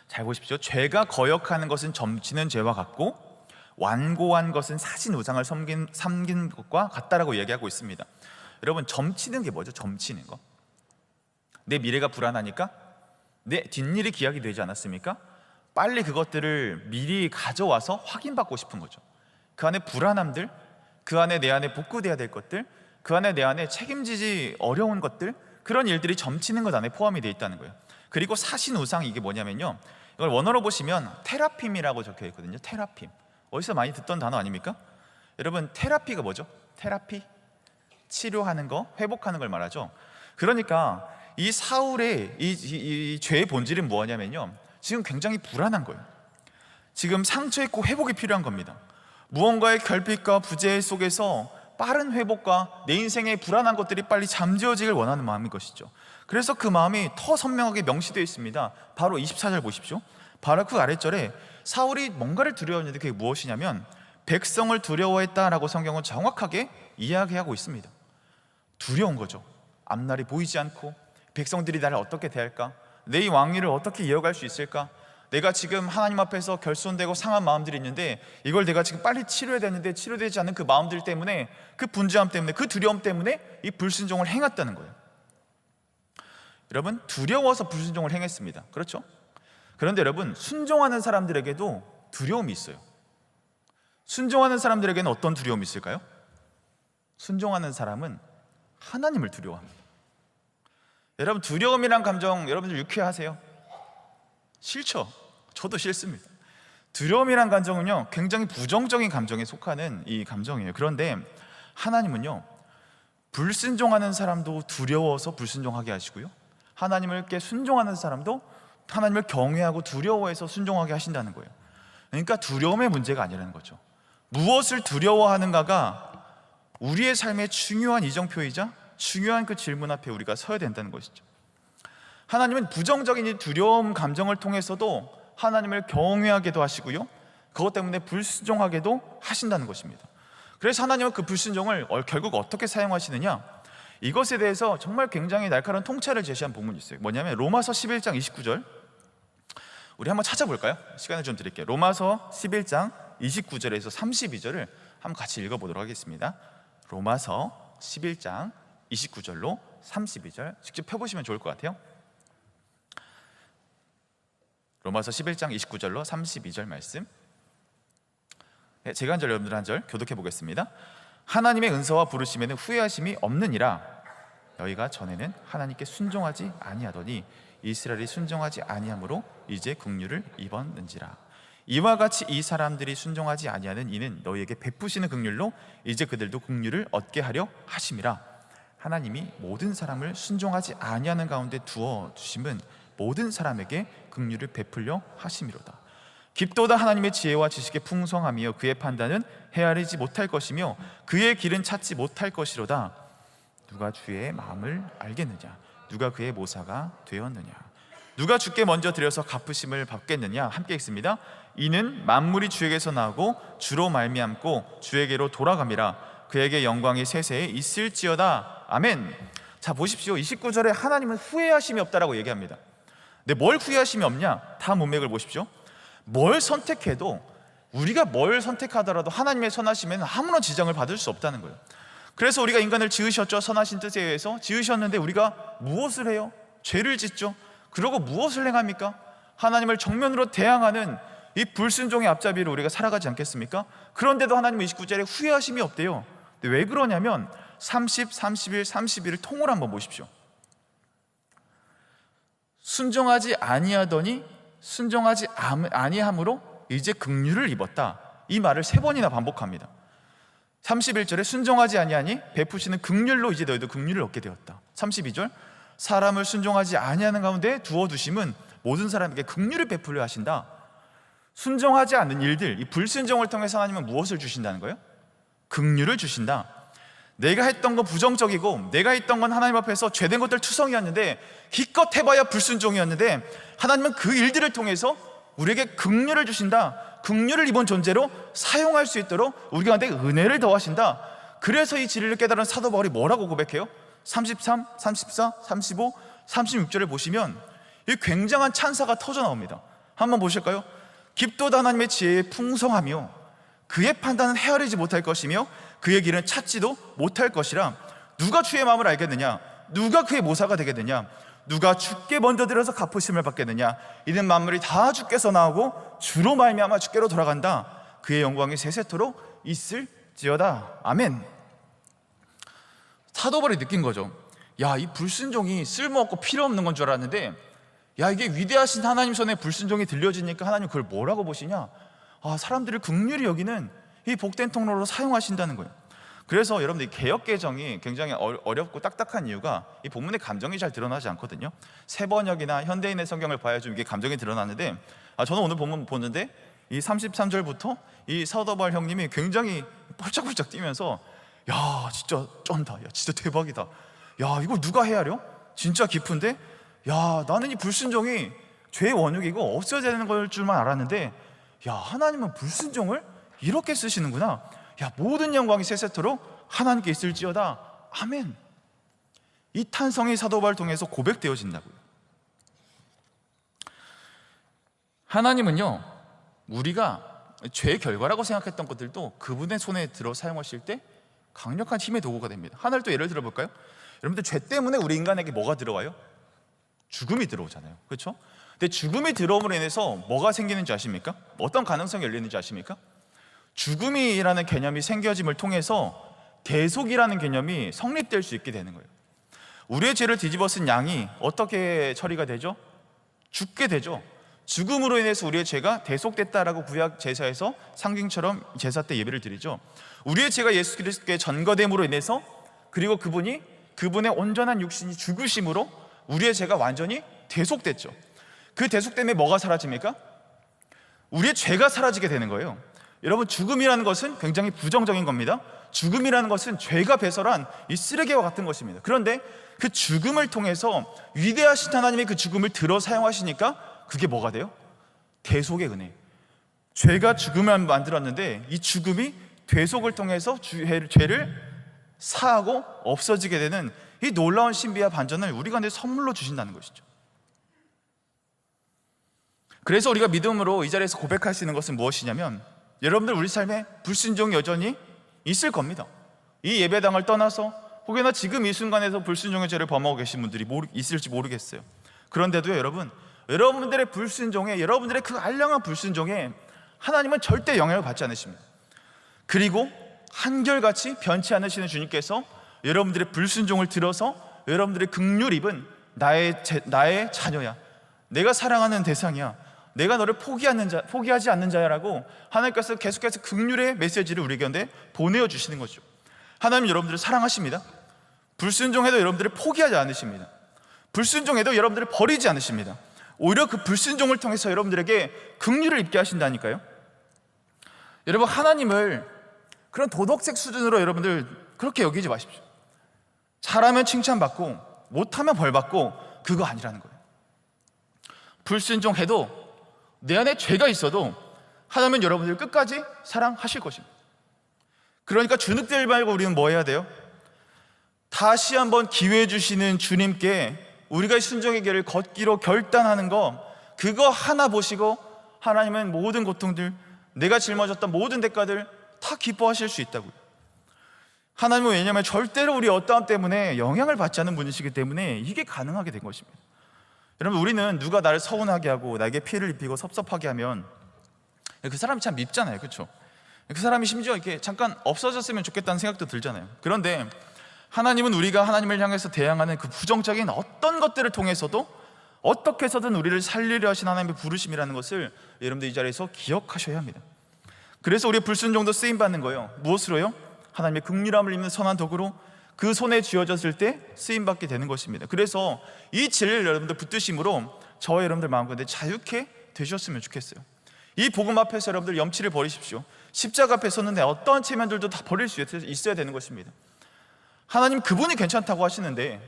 잘 보십시오. 죄가 거역하는 것은 점치는 죄와 같고 완고한 것은 사신 우상을 섬긴 것과 같다라고 얘기하고 있습니다. 여러분, 점치는 게 뭐죠? 점치는 거. 내 미래가 불안하니까, 내 뒷일이 기약이 되지 않았습니까? 빨리 그것들을 미리 가져와서 확인받고 싶은 거죠. 그 안에 불안함들, 그 안에 내 안에 복구돼야 될 것들, 그 안에 내 안에 책임지지 어려운 것들, 그런 일들이 점치는 것 안에 포함이 되어 있다는 거예요. 그리고 사신 우상, 이게 뭐냐면요, 이걸 원어로 보시면 테라핌이라고 적혀 있거든요. 테라핌. 어디서 많이 듣던 단어 아닙니까? 여러분, 테라피가 뭐죠? 테라피? 치료하는 거, 회복하는 걸 말하죠. 그러니까 이 사울의 이 죄의 본질은 뭐냐면요, 지금 굉장히 불안한 거예요. 지금 상처있고 회복이 필요한 겁니다. 무언가의 결핍과 부재 속에서 빠른 회복과 내 인생의 불안한 것들이 빨리 잠재워지길 원하는 마음인 것이죠. 그래서 그 마음이 더 선명하게 명시되어 있습니다. 바로 24절 보십시오. 바로 그 아랫절에 사울이 뭔가를 두려워했는데 그게 무엇이냐면 백성을 두려워했다라고 성경은 정확하게 이야기하고 있습니다. 두려운 거죠. 앞날이 보이지 않고 백성들이 나를 어떻게 대할까? 내 이 왕위를 어떻게 이어갈 수 있을까? 내가 지금 하나님 앞에서 결손되고 상한 마음들이 있는데 이걸 내가 지금 빨리 치료해야 되는데 치료되지 않는 그 마음들 때문에, 그 분주함 때문에, 그 두려움 때문에 이 불순종을 행했다는 거예요. 여러분, 두려워서 불순종을 행했습니다. 그렇죠? 그런데 여러분, 순종하는 사람들에게도 두려움이 있어요. 순종하는 사람들에게는 어떤 두려움이 있을까요? 순종하는 사람은 하나님을 두려워합니다. 여러분, 두려움이란 감정 여러분들 유쾌하세요? 싫죠? 저도 싫습니다. 두려움이란 감정은요, 굉장히 부정적인 감정에 속하는 이 감정이에요. 그런데 하나님은요, 불순종하는 사람도 두려워서 불순종하게 하시고요, 하나님께 순종하는 사람도 하나님을 경외하고 두려워해서 순종하게 하신다는 거예요. 그러니까 두려움의 문제가 아니라는 거죠. 무엇을 두려워하는가가 우리의 삶의 중요한 이정표이자 중요한 그 질문 앞에 우리가 서야 된다는 것이죠. 하나님은 부정적인 이 두려움 감정을 통해서도 하나님을 경외하게도 하시고요, 그것 때문에 불순종하게도 하신다는 것입니다. 그래서 하나님은 그 불순종을 결국 어떻게 사용하시느냐, 이것에 대해서 정말 굉장히 날카로운 통찰을 제시한 본문이 있어요. 뭐냐면 로마서 11장 29절, 우리 한번 찾아볼까요? 시간을 좀 드릴게요. 로마서 11장 29절에서 32절을 한번 같이 읽어보도록 하겠습니다. 로마서 11장 29절로 32절 직접 펴보시면 좋을 것 같아요. 로마서 11장 29절로 32절 말씀, 제가 한 절 여러분들 한 절 교독해 보겠습니다. 하나님의 은사와 부르심에는 후회하심이 없느니라. 너희가 전에는 하나님께 순종하지 아니하더니 이스라엘이 순종하지 아니함으로 이제 긍휼을 입었는지라. 이와 같이 이 사람들이 순종하지 아니하는 이는 너희에게 베푸시는 긍휼로 이제 그들도 긍휼을 얻게 하려 하심이라. 하나님이 모든 사람을 순종하지 아니하는 가운데 두어 주심은 모든 사람에게 긍휼을 베풀려 하심이로다. 깊도다 하나님의 지혜와 지식의 풍성함이여 그의 판단은 헤아리지 못할 것이며 그의 길은 찾지 못할 것이로다. 누가 주의 마음을 알겠느냐? 누가 그의 모사가 되었느냐? 누가 주께 먼저 드려서 갚으심을 받겠느냐? 함께 읽습니다. 이는 만물이 주에게서 나고 주로 말미암고 주에게로 돌아감이라. 그에게 영광이 세세에 있을지어다. 아멘. 자, 보십시오. 29절에 하나님은 후회하심이 없다라고 얘기합니다. 근데 뭘 후회하심이 없냐? 다음 문맥을 보십시오. 뭘 선택해도, 우리가 뭘 선택하더라도 하나님의 선하심에는 아무런 지장을 받을 수 없다는 거예요. 그래서 우리가 인간을 지으셨죠. 선하신 뜻에 의해서 지으셨는데 우리가 무엇을 해요? 죄를 짓죠. 그러고 무엇을 행합니까? 하나님을 정면으로 대항하는 이 불순종의 앞잡이로 우리가 살아가지 않겠습니까? 그런데도 하나님은 29절에 후회하심이 없대요. 근데 왜 그러냐면 30, 31, 32를 통으로 한번 보십시오. 순종하지 아니하더니 순종하지 아니함으로 이제 긍휼을 입었다. 이 말을 3번이나 반복합니다. 31절에 순종하지 아니하니 베푸시는 긍휼로 이제 너희도 긍휼을 얻게 되었다. 32절 사람을 순종하지 아니하는 가운데 두어두심은 모든 사람에게 긍휼을 베풀려 하신다. 순종하지 않는 일들, 이 불순종을 통해서 하나님은 무엇을 주신다는 거예요? 긍휼을 주신다. 내가 했던 건 부정적이고 내가 했던 건 하나님 앞에서 죄된 것들 투성이었는데 기껏 해봐야 불순종이었는데 하나님은 그 일들을 통해서 우리에게 긍휼을 주신다. 긍휼을 입은 존재로 사용할 수 있도록 우리 가운데 은혜를 더하신다. 그래서 이 진리를 깨달은 사도 바울이 뭐라고 고백해요? 33, 34, 35, 36절을 보시면 이 굉장한 찬사가 터져 나옵니다. 한번 보실까요? 깊도다 하나님의 지혜의 풍성하며 그의 판단은 헤아리지 못할 것이며 그의 길은 찾지도 못할 것이라. 누가 주의 마음을 알겠느냐? 누가 그의 모사가 되겠느냐? 누가 주께 먼저 드려서 갚으심을 받겠느냐? 이는 만물이 다 주께서 나오고 주로 말미암아 주께로 돌아간다. 그의 영광이 세세토록 있을지어다. 아멘. 사도 바울이 느낀 거죠. 야, 이 불순종이 쓸모없고 필요 없는 건 줄 알았는데, 야, 이게 위대하신 하나님 손에 불순종이 들려지니까 하나님 그걸 뭐라고 보시냐? 아, 사람들을 긍휼히 여기는 이 복된 통로로 사용하신다는 거예요. 그래서 여러분들 개역개정이 굉장히 어렵고 딱딱한 이유가 이 본문의 감정이 잘 드러나지 않거든요. 세번역이나 현대인의 성경을 봐야 좀 이게 감정이 드러나는데, 저는 오늘 본문 보는데 이 33절부터 이 사도 바울 형님이 굉장히 펄쩍펄쩍 뛰면서 야, 진짜 쩐다, 야, 진짜 대박이다, 야, 이걸 누가 헤아려? 진짜 깊은데, 야, 나는 이 불순종이 죄의 원흉이고 없어야 되는 걸 줄만 알았는데, 야, 하나님은 불순종을 이렇게 쓰시는구나. 야, 모든 영광이 세세토록 하나님께 있을지어다. 아멘. 이 탄성이 사도 바울을 통해서 고백되어진다고요. 하나님은요, 우리가 죄의 결과라고 생각했던 것들도 그분의 손에 들어 사용하실 때 강력한 힘의 도구가 됩니다. 하나를 또 예를 들어볼까요? 여러분들, 죄 때문에 우리 인간에게 뭐가 들어와요? 죽음이 들어오잖아요. 그렇죠? 근데 죽음이 들어옴으로 인해서 뭐가 생기는지 아십니까? 어떤 가능성이 열리는지 아십니까? 죽음이라는 개념이 생겨짐을 통해서 대속이라는 개념이 성립될 수 있게 되는 거예요. 우리의 죄를 뒤집어 쓴 양이 어떻게 처리가 되죠? 죽게 되죠. 죽음으로 인해서 우리의 죄가 대속됐다라고 구약 제사에서 상징처럼 제사 때 예배를 드리죠. 우리의 죄가 예수 그리스도께 전거됨으로 인해서, 그리고 그분의 온전한 육신이 죽으심으로 우리의 죄가 완전히 대속됐죠. 그 대속됨에 뭐가 사라집니까? 우리의 죄가 사라지게 되는 거예요. 여러분, 죽음이라는 것은 굉장히 부정적인 겁니다. 죽음이라는 것은 죄가 배설한 이 쓰레기와 같은 것입니다. 그런데 그 죽음을 통해서 위대하신 하나님이 그 죽음을 들어 사용하시니까 그게 뭐가 돼요? 대속의 은혜. 죄가 죽음을 만들었는데 이 죽음이 대속을 통해서 죄를 사하고 없어지게 되는 이 놀라운 신비와 반전을 우리 가운데 선물로 주신다는 것이죠. 그래서 우리가 믿음으로 이 자리에서 고백할 수 있는 것은 무엇이냐면, 여러분들 우리 삶에 불순종이 여전히 있을 겁니다. 이 예배당을 떠나서 혹여나 지금 이 순간에서 불순종의 죄를 범하고 계신 분들이 있을지 모르겠어요. 그런데도요, 여러분들의 불순종에, 여러분들의 그 알량한 불순종에 하나님은 절대 영향을 받지 않으십니다. 그리고 한결같이 변치 않으시는 주님께서 여러분들의 불순종을 들어서 여러분들의 긍휼 입은 나의 자녀야, 내가 사랑하는 대상이야, 내가 너를 포기하지 않는 자야라고 하나님께서 계속해서 긍휼의 메시지를 우리 곁에 보내주시는 거죠. 하나님 여러분들을 사랑하십니다. 불순종해도 여러분들을 포기하지 않으십니다. 불순종해도 여러분들을 버리지 않으십니다. 오히려 그 불순종을 통해서 여러분들에게 긍휼을 입게 하신다니까요. 여러분, 하나님을 그런 도덕책 수준으로 여러분들 그렇게 여기지 마십시오. 잘하면 칭찬받고 못하면 벌받고, 그거 아니라는 거예요. 불순종해도 내 안에 죄가 있어도 하나님은 여러분들을 끝까지 사랑하실 것입니다. 그러니까 주눅들 말고 우리는 뭐 해야 돼요? 다시 한번 기회 주시는 주님께 우리가 순종의 길을 걷기로 결단하는 거, 그거 하나 보시고 하나님은 모든 고통들, 내가 짊어졌던 모든 대가들 다 기뻐하실 수 있다고요. 하나님은 왜냐하면 절대로 우리 어떠함 때문에 영향을 받지 않는 분이시기 때문에 이게 가능하게 된 것입니다. 여러분, 우리는 누가 나를 서운하게 하고 나에게 피해를 입히고 섭섭하게 하면 그 사람이 참 밉잖아요, 그렇죠? 그 사람이 심지어 이렇게 잠깐 없어졌으면 좋겠다는 생각도 들잖아요. 그런데 하나님은 우리가 하나님을 향해서 대항하는 그 부정적인 어떤 것들을 통해서도 어떻게 해서든 우리를 살리려 하신 하나님의 부르심이라는 것을 여러분들 이 자리에서 기억하셔야 합니다. 그래서 우리의 불순종도 쓰임받는 거예요. 무엇으로요? 하나님의 긍휼함을 입는 선한 도구로 그 손에 쥐어졌을 때 쓰임받게 되는 것입니다. 그래서 이 진리를 여러분들 붙드심으로 저와 여러분들 마음가운데 자유케 되셨으면 좋겠어요. 이 복음 앞에서 여러분들 염치를 버리십시오. 십자가 앞에 섰는데 어떠한 체면들도 다 버릴 수 있어야 되는 것입니다. 하나님 그분이 괜찮다고 하시는데,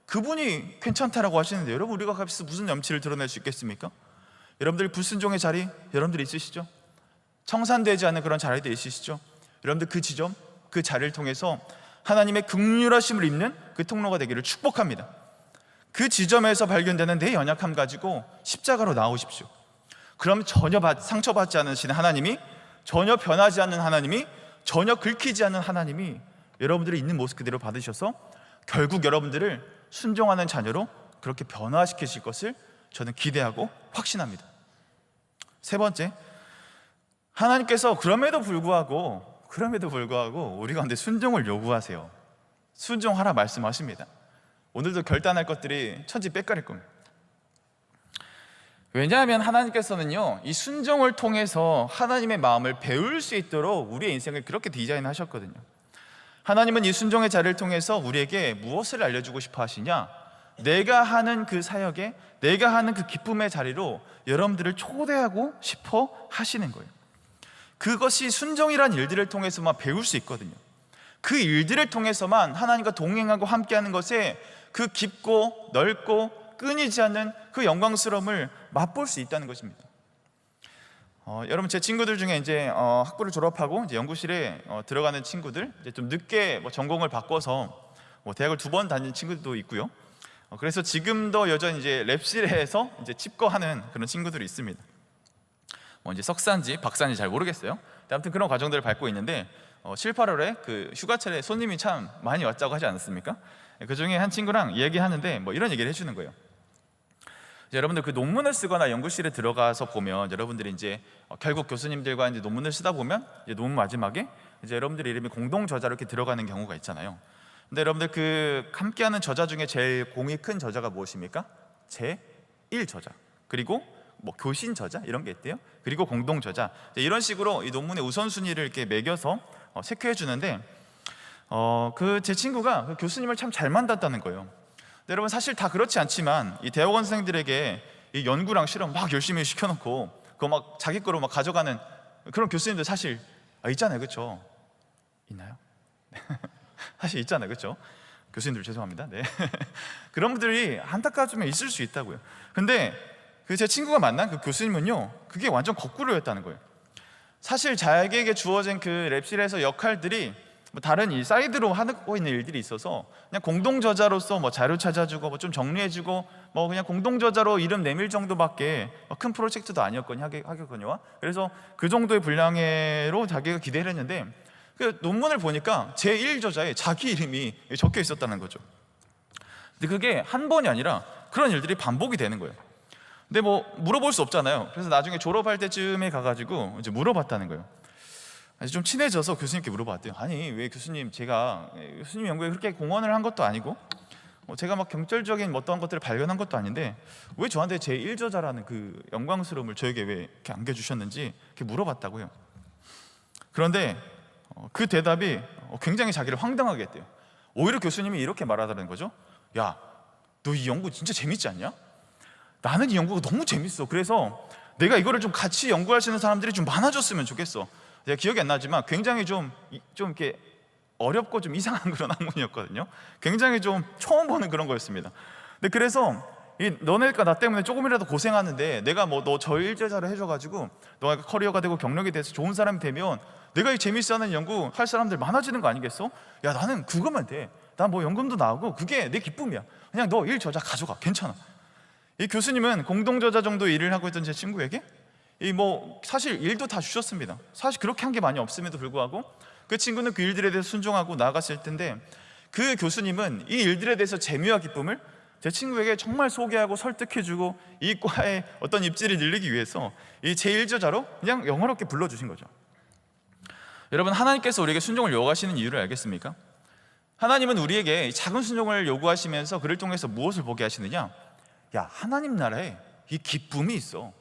그분이 괜찮다라고 하시는데 여러분, 우리가 가서 무슨 염치를 드러낼 수 있겠습니까? 여러분들 불순종의 자리 여러분들 있으시죠? 청산되지 않는 그런 자리도 있으시죠? 여러분들 그 지점, 그 자리를 통해서 하나님의 긍휼하심을 입는 그 통로가 되기를 축복합니다. 그 지점에서 발견되는 내 연약함 가지고 십자가로 나오십시오. 그럼 전혀 상처받지 않으시는 하나님이, 전혀 변하지 않는 하나님이, 전혀 긁히지 않는 하나님이 여러분들이 있는 모습 그대로 받으셔서 결국 여러분들을 순종하는 자녀로 그렇게 변화시키실 것을 저는 기대하고 확신합니다. 세 번째, 하나님께서 그럼에도 불구하고 우리 가운데 순종을 요구하세요. 순종하라 말씀하십니다. 오늘도 결단할 것들이 천지 빽깔일 겁니다. 왜냐하면 하나님께서는요, 이 순종을 통해서 하나님의 마음을 배울 수 있도록 우리의 인생을 그렇게 디자인하셨거든요. 하나님은 이 순종의 자리를 통해서 우리에게 무엇을 알려주고 싶어 하시냐? 내가 하는 그 사역에, 내가 하는 그 기쁨의 자리로 여러분들을 초대하고 싶어 하시는 거예요. 그것이 순종이란 일들을 통해서만 배울 수 있거든요. 그 일들을 통해서만 하나님과 동행하고 함께하는 것에 그 깊고 넓고 끊이지 않는 그 영광스러움을 맛볼 수 있다는 것입니다. 여러분, 제 친구들 중에 이제 학부를 졸업하고 이제 연구실에 들어가는 친구들, 이제 좀 늦게 전공을 바꿔서 대학을 2번 다닌 친구들도 있고요. 그래서 지금도 여전히 이제 랩실에서 이제 칩거하는 그런 친구들이 있습니다. 이제 석사인지 박사인지 잘 모르겠어요. 아무튼 그런 과정들을 밟고 있는데 7, 8월에 그 휴가철에 손님이 참 많이 왔다고 하지 않았습니까? 그 중에 한 친구랑 얘기하는데 이런 얘기를 해주는 거예요. 여러분들 그 논문을 쓰거나 연구실에 들어가서 보면 여러분들이 이제 결국 교수님들과 이제 논문을 쓰다 보면 이제 논문 마지막에 이제 여러분들 이름이 공동 저자로 이렇게 들어가는 경우가 있잖아요. 근데 여러분들 그 함께하는 저자 중에 제일 공이 큰 저자가 무엇입니까? 제1 저자, 그리고 교신 저자 이런 게 있대요. 그리고 공동 저자, 이런 식으로 이 논문의 우선순위를 이렇게 매겨서 체크해 주는데 그 제 친구가 그 교수님을 참 잘 만났다는 거예요. 근데 여러분, 사실 다 그렇지 않지만 이 대학원 생들에게 이 연구랑 실험 막 열심히 시켜놓고 그거 막 자기 거로 막 가져가는 그런 교수님들 사실 있잖아요, 그렇죠? 있나요? 사실 있잖아요, 그렇죠? 교수님들 죄송합니다. 네. 그런 분들이 안타까우면 있을 수 있다고요. 근데 그 제 친구가 만난 그 교수님은요, 그게 완전 거꾸로였다는 거예요. 사실 자기에게 주어진 그 랩실에서 역할들이 뭐 다른 이 사이드로 하고 있는 일들이 있어서 그냥 공동 저자로서 뭐 자료 찾아주고 뭐 좀 정리해주고 뭐 그냥 공동 저자로 이름 내밀 정도밖에 큰 프로젝트도 아니었거든요, 하겠거든요. 그래서 그 정도의 분량으로 자기가 기대를 했는데 그 논문을 보니까 제1저자에 자기 이름이 적혀 있었다는 거죠. 근데 그게 한 번이 아니라 그런 일들이 반복이 되는 거예요. 근데 뭐 물어볼 수 없잖아요. 그래서 나중에 졸업할 때쯤에 가가지고 이제 물어봤다는 거예요. 좀 친해져서 교수님께 물어봤대요. 아니 왜 교수님, 제가 교수님 연구에 그렇게 공헌을 한 것도 아니고 제가 막 경찰적인 어떤 것들을 발견한 것도 아닌데 왜 저한테 제1저자라는 그 영광스러움을 저에게 왜 이렇게 안겨주셨는지 이렇게 물어봤다고요. 그런데 그 대답이 굉장히 자기를 황당하게 했대요. 오히려 교수님이 이렇게 말하다는 거죠. 야, 너 이 연구 진짜 재밌지 않냐? 나는 이 연구가 너무 재밌어. 그래서 내가 이거를 좀 같이 연구하시는 사람들이 좀 많아졌으면 좋겠어. 제가 기억이 안 나지만 굉장히 좀 이렇게 어렵고 좀 이상한 그런 학문이었거든요. 굉장히 좀 처음 보는 그런 거였습니다. 근데 그래서 너네가 나 때문에 조금이라도 고생하는데 내가 뭐 너 저1저자를 해줘가지고 너가 커리어가 되고 경력이 돼서 좋은 사람이 되면 내가 이 재밌어하는 연구 할 사람들 많아지는 거 아니겠어? 야, 나는 그거면 돼. 난 뭐 연금도 나오고 그게 내 기쁨이야. 그냥 너 1저자 가져가, 괜찮아. 이 교수님은 공동저자 정도 일을 하고 있던 제 친구에게 사실 일도 다 주셨습니다. 사실 그렇게 한 게 많이 없음에도 불구하고 그 친구는 그 일들에 대해서 순종하고 나아갔을 텐데 그 교수님은 이 일들에 대해서 재미와 기쁨을 제 친구에게 정말 소개하고 설득해주고 이 과의 어떤 입지를 늘리기 위해서 이 제1저자로 그냥 영어롭게 불러주신 거죠. 여러분, 하나님께서 우리에게 순종을 요구하시는 이유를 알겠습니까? 하나님은 우리에게 작은 순종을 요구하시면서 그를 통해서 무엇을 보게 하시느냐? 야, 하나님 나라에 이 기쁨이 있어.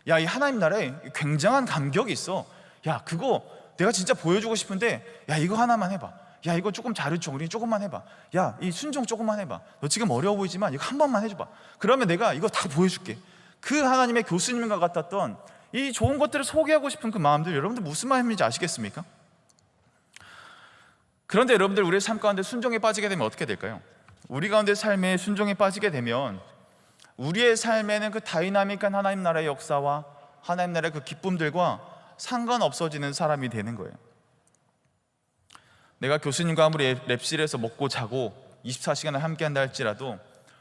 야, 이 하나님 나라에 굉장한 감격이 있어. 야, 그거 내가 진짜 보여주고 싶은데 야, 이거 하나만 해봐. 야, 이거 조금 자료 정리 조금만 해봐. 야, 이 순종 조금만 해봐. 너 지금 어려워 보이지만 이거 한 번만 해줘봐. 그러면 내가 이거 다 보여줄게. 그 하나님의 교수님과 같았던 이 좋은 것들을 소개하고 싶은 그 마음들, 여러분들 무슨 마음인지 아시겠습니까? 그런데 여러분들, 우리의 삶 가운데 순종에 빠지게 되면 어떻게 될까요? 우리 가운데 삶에 순종에 빠지게 되면 우리의 삶에는 그 다이나믹한 하나님 나라의 역사와 하나님 나라의 그 기쁨들과 상관없어지는 사람이 되는 거예요. 내가 교수님과 아무리 랩실에서 먹고 자고 24시간을 함께한다 할지라도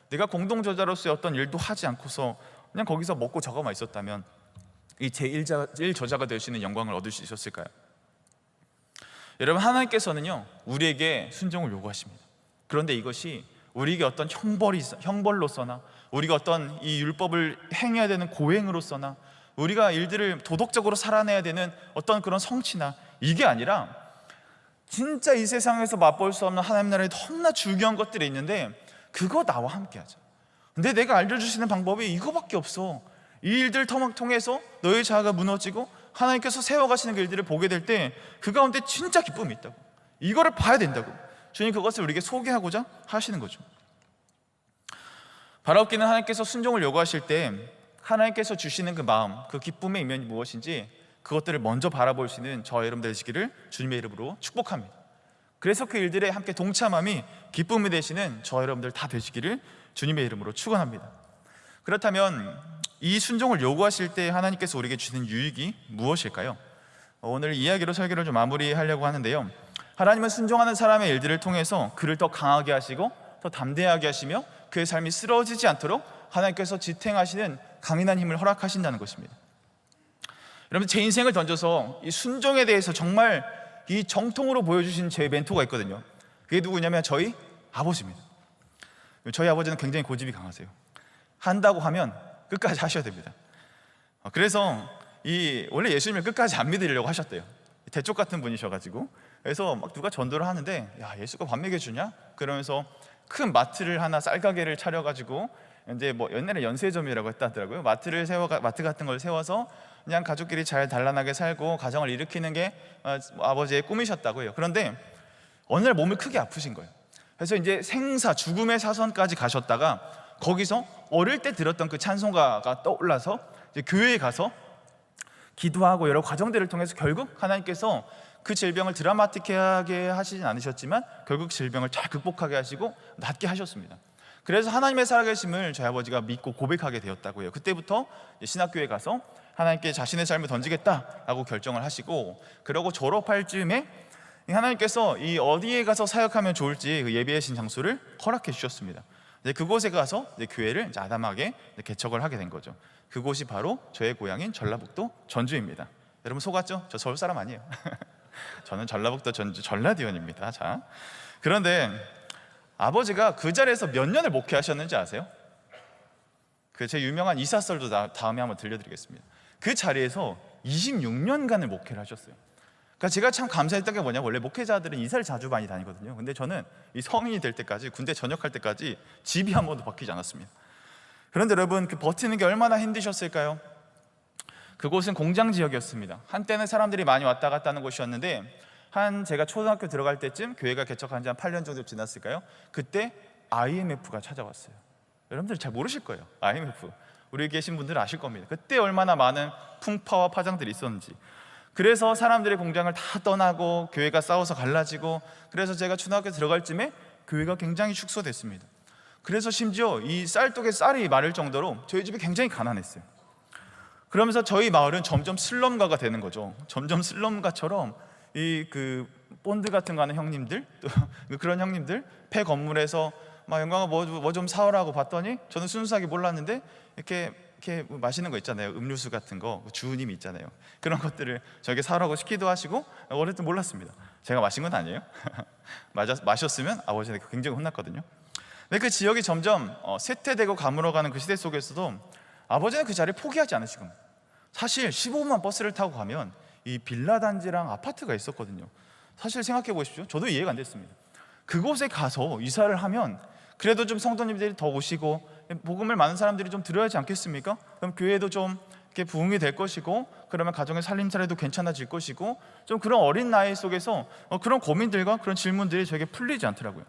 내가 공동저자로서의 어떤 일도 하지 않고서 그냥 거기서 먹고 저거만 있었다면 이 제1저자가 될 수 있는 영광을 얻을 수 있었을까요? 여러분, 하나님께서는요 우리에게 순종을 요구하십니다. 그런데 이것이 우리에게 어떤 형벌로서나 우리가 어떤 이 율법을 행해야 되는 고행으로서나 우리가 일들을 도덕적으로 살아내야 되는 어떤 그런 성취나 이게 아니라 진짜 이 세상에서 맛볼 수 없는 하나님 나라에 너무나 중요한 것들이 있는데 그거 나와 함께 하자. 근데 내가 알려주시는 방법이 이거밖에 없어. 이 일들 통해서 너의 자아가 무너지고 하나님께서 세워가시는 그 일들을 보게 될 때 그 가운데 진짜 기쁨이 있다고, 이거를 봐야 된다고 주님 그것을 우리에게 소개하고자 하시는 거죠. 바라옵기는 하나님께서 순종을 요구하실 때 하나님께서 주시는 그 마음, 그 기쁨의 이면이 무엇인지 그것들을 먼저 바라볼 수 있는 저와 여러분 되시기를 주님의 이름으로 축복합니다. 그래서 그 일들에 함께 동참함이 기쁨이 되시는 저와 여러분들 다 되시기를 주님의 이름으로 축원합니다. 그렇다면 이 순종을 요구하실 때 하나님께서 우리에게 주는 유익이 무엇일까요? 오늘 이야기로 설교를 좀 마무리하려고 하는데요, 하나님은 순종하는 사람의 일들을 통해서 그를 더 강하게 하시고 더 담대하게 하시며 그의 삶이 쓰러지지 않도록 하나님께서 지탱하시는 강인한 힘을 허락하신다는 것입니다. 여러분, 제 인생을 던져서 이 순종에 대해서 정말 이 정통으로 보여주신 제 멘토가 있거든요. 그게 누구냐면 저희 아버지입니다. 저희 아버지는 굉장히 고집이 강하세요. 한다고 하면 끝까지 하셔야 됩니다. 그래서 원래 예수님을 끝까지 안 믿으려고 하셨대요. 대쪽 같은 분이셔가지고. 그래서 막 누가 전도를 하는데 야, 예수가 밥 먹여주냐? 그러면서 큰 마트를 하나, 쌀가게를 차려가지고 이제 뭐 옛날에 연세점이라고 했다더라고요. 마트 같은 걸 세워서 그냥 가족끼리 잘 단란하게 살고 가정을 일으키는 게 아버지의 꿈이셨다고요. 그런데 어느 날 몸이 크게 아프신 거예요. 그래서 이제 죽음의 사선까지 가셨다가 거기서 어릴 때 들었던 그 찬송가가 떠올라서 이제 교회에 가서 기도하고 여러 과정들을 통해서 결국 하나님께서 그 질병을 드라마틱하게 하시진 않으셨지만 결국 질병을 잘 극복하게 하시고 낫게 하셨습니다. 그래서 하나님의 살아계심을 저희 아버지가 믿고 고백하게 되었다고요. 그때부터 신학교에 가서 하나님께 자신의 삶을 던지겠다라고 결정을 하시고, 그러고 졸업할 즈음에 하나님께서 이 어디에 가서 사역하면 좋을지 그 예비하신 장소를 허락해 주셨습니다. 이제 그곳에 가서 이제 교회를 이제 아담하게 개척을 하게 된 거죠. 그곳이 바로 저의 고향인 전라북도 전주입니다. 여러분 속았죠? 저 서울 사람 아니에요. 저는 전라북도 전주 전라디언입니다. 자, 그런데 아버지가 그 자리에서 몇 년을 목회하셨는지 아세요? 그 제 유명한 이사설도 다음에 한번 들려드리겠습니다. 그 자리에서 26년간을 목회를 하셨어요. 그러니까 제가 참 감사했던 게 뭐냐, 원래 목회자들은 이사를 자주 많이 다니거든요. 근데 저는 이 성인이 될 때까지, 군대 전역할 때까지 집이 한 번도 바뀌지 않았습니다. 그런데 여러분, 그 버티는 게 얼마나 힘드셨을까요? 그곳은 공장 지역이었습니다. 한때는 사람들이 많이 왔다 갔다 하는 곳이었는데, 제가 초등학교 들어갈 때쯤, 교회가 개척한 지 한 8년 정도 지났을까요? 그때 IMF가 찾아왔어요. 여러분들 잘 모르실 거예요. IMF, 우리 계신 분들은 아실 겁니다. 그때 얼마나 많은 풍파와 파장들이 있었는지. 그래서 사람들이 공장을 다 떠나고 교회가 싸워서 갈라지고, 그래서 제가 초등학교 들어갈 쯤에 교회가 굉장히 축소됐습니다. 그래서 심지어 이 쌀독에 쌀이 마를 정도로 저희 집이 굉장히 가난했어요. 그러면서 저희 마을은 점점 슬럼가가 되는 거죠. 점점 슬럼가처럼 이 그 본드 같은 거 하는 형님들, 또 그런 형님들 폐 건물에서 막 영광아 뭐 좀 사오라고 봤더니, 저는 순수하게 몰랐는데 이렇게 마시는 거 있잖아요. 음료수 같은 거, 주우님이 있잖아요. 그런 것들을 저에게 사오라고 시키도 하시고, 어릴 때 몰랐습니다. 제가 마신 건 아니에요. 마셨으면 아버지한테 굉장히 혼났거든요. 근데 그 지역이 점점 쇠퇴되고 가물어가는 그 시대 속에서도 아버지는 그 자리를 포기하지 않으시고 겁니다. 사실 15분만 버스를 타고 가면 이 빌라 단지랑 아파트가 있었거든요. 사실 생각해 보십시오. 저도 이해가 안 됐습니다. 그곳에 가서 이사를 하면 그래도 좀 성도님들이 더 오시고 복음을 많은 사람들이 좀 들어야지 않겠습니까? 그럼 교회도 좀 이렇게 부흥이 될 것이고, 그러면 가정의 살림살이도 괜찮아질 것이고, 좀 그런 어린 나이 속에서 그런 고민들과 그런 질문들이 저에게 풀리지 않더라고요.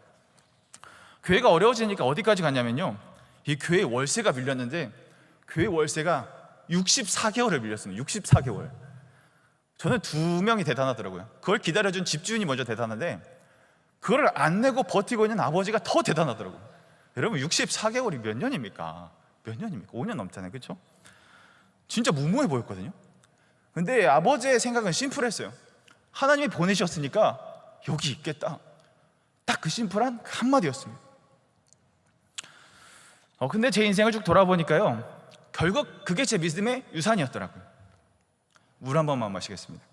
교회가 어려워지니까 어디까지 갔냐면요, 이 교회 월세가 밀렸는데, 교회 월세가 64개월을 밀렸습니다. 64개월. 저는 2명이 대단하더라고요. 그걸 기다려준 집주인이 먼저 대단한데, 그걸 안 내고 버티고 있는 아버지가 더 대단하더라고요. 여러분, 64개월이 몇 년입니까? 몇 년입니까? 5년 넘잖아요. 그렇죠? 진짜 무모해 보였거든요. 근데 아버지의 생각은 심플했어요. 하나님이 보내셨으니까 여기 있겠다. 딱 그 심플한 그 한마디였습니다. 근데 제 인생을 쭉 돌아보니까요, 결국 그게 제 믿음의 유산이었더라고요. 물 한 번만 마시겠습니다.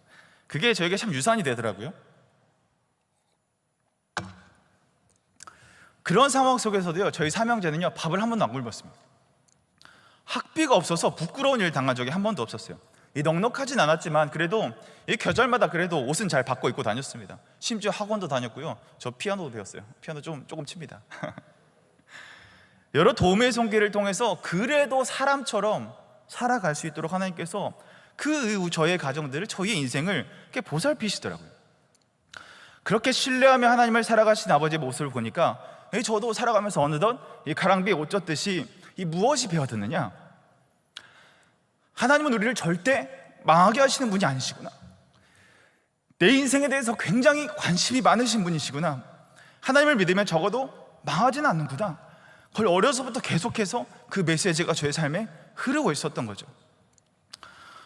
그게 저에게 참 유산이 되더라고요. 그런 상황 속에서도요, 저희 삼형제는요, 밥을 한 번도 안 굶었습니다. 학비가 없어서 부끄러운 일 당한 적이 한 번도 없었어요. 넉넉하진 않았지만 그래도 이 계절마다 그래도 옷은 잘 받고 입고 다녔습니다. 심지어 학원도 다녔고요, 저 피아노도 배웠어요. 피아노 조금 칩니다. 여러 도움의 손길을 통해서 그래도 사람처럼 살아갈 수 있도록 하나님께서 그 이후 저의 가정들을, 저희의 인생을 이렇게 보살피시더라고요. 그렇게 신뢰하며 하나님을 살아가신 아버지의 모습을 보니까 저도 살아가면서 어느덧 이 가랑비에 옷 젖듯이 이 무엇이 배어드느냐, 하나님은 우리를 절대 망하게 하시는 분이 아니시구나, 내 인생에 대해서 굉장히 관심이 많으신 분이시구나, 하나님을 믿으면 적어도 망하지는 않는구나, 그걸 어려서부터 계속해서 그 메시지가 저의 삶에 흐르고 있었던 거죠.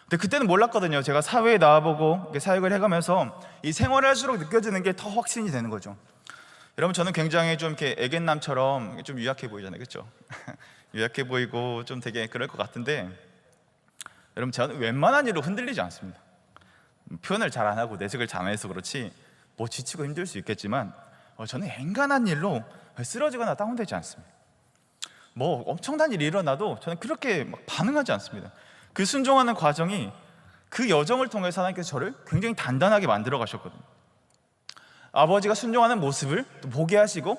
근데 그때는 몰랐거든요. 제가 사회에 나와보고 사역을 해가면서 이 생활을 할수록 느껴지는 게 더 확신이 되는 거죠. 여러분, 저는 굉장히 좀 이렇게 애견남처럼 좀 유약해 보이잖아요. 그렇죠? 유약해 보이고 좀 되게 그럴 것 같은데, 여러분, 저는 웬만한 일로 흔들리지 않습니다. 표현을 잘 안 하고 내색을 잘 안 해서 그렇지 뭐 지치고 힘들 수 있겠지만 저는 엔간한 일로 쓰러지거나 다운되지 않습니다. 뭐 엄청난 일이 일어나도 저는 그렇게 막 반응하지 않습니다. 그 순종하는 과정이, 그 여정을 통해서 하나님께서 저를 굉장히 단단하게 만들어 가셨거든요. 아버지가 순종하는 모습을 또 보게 하시고,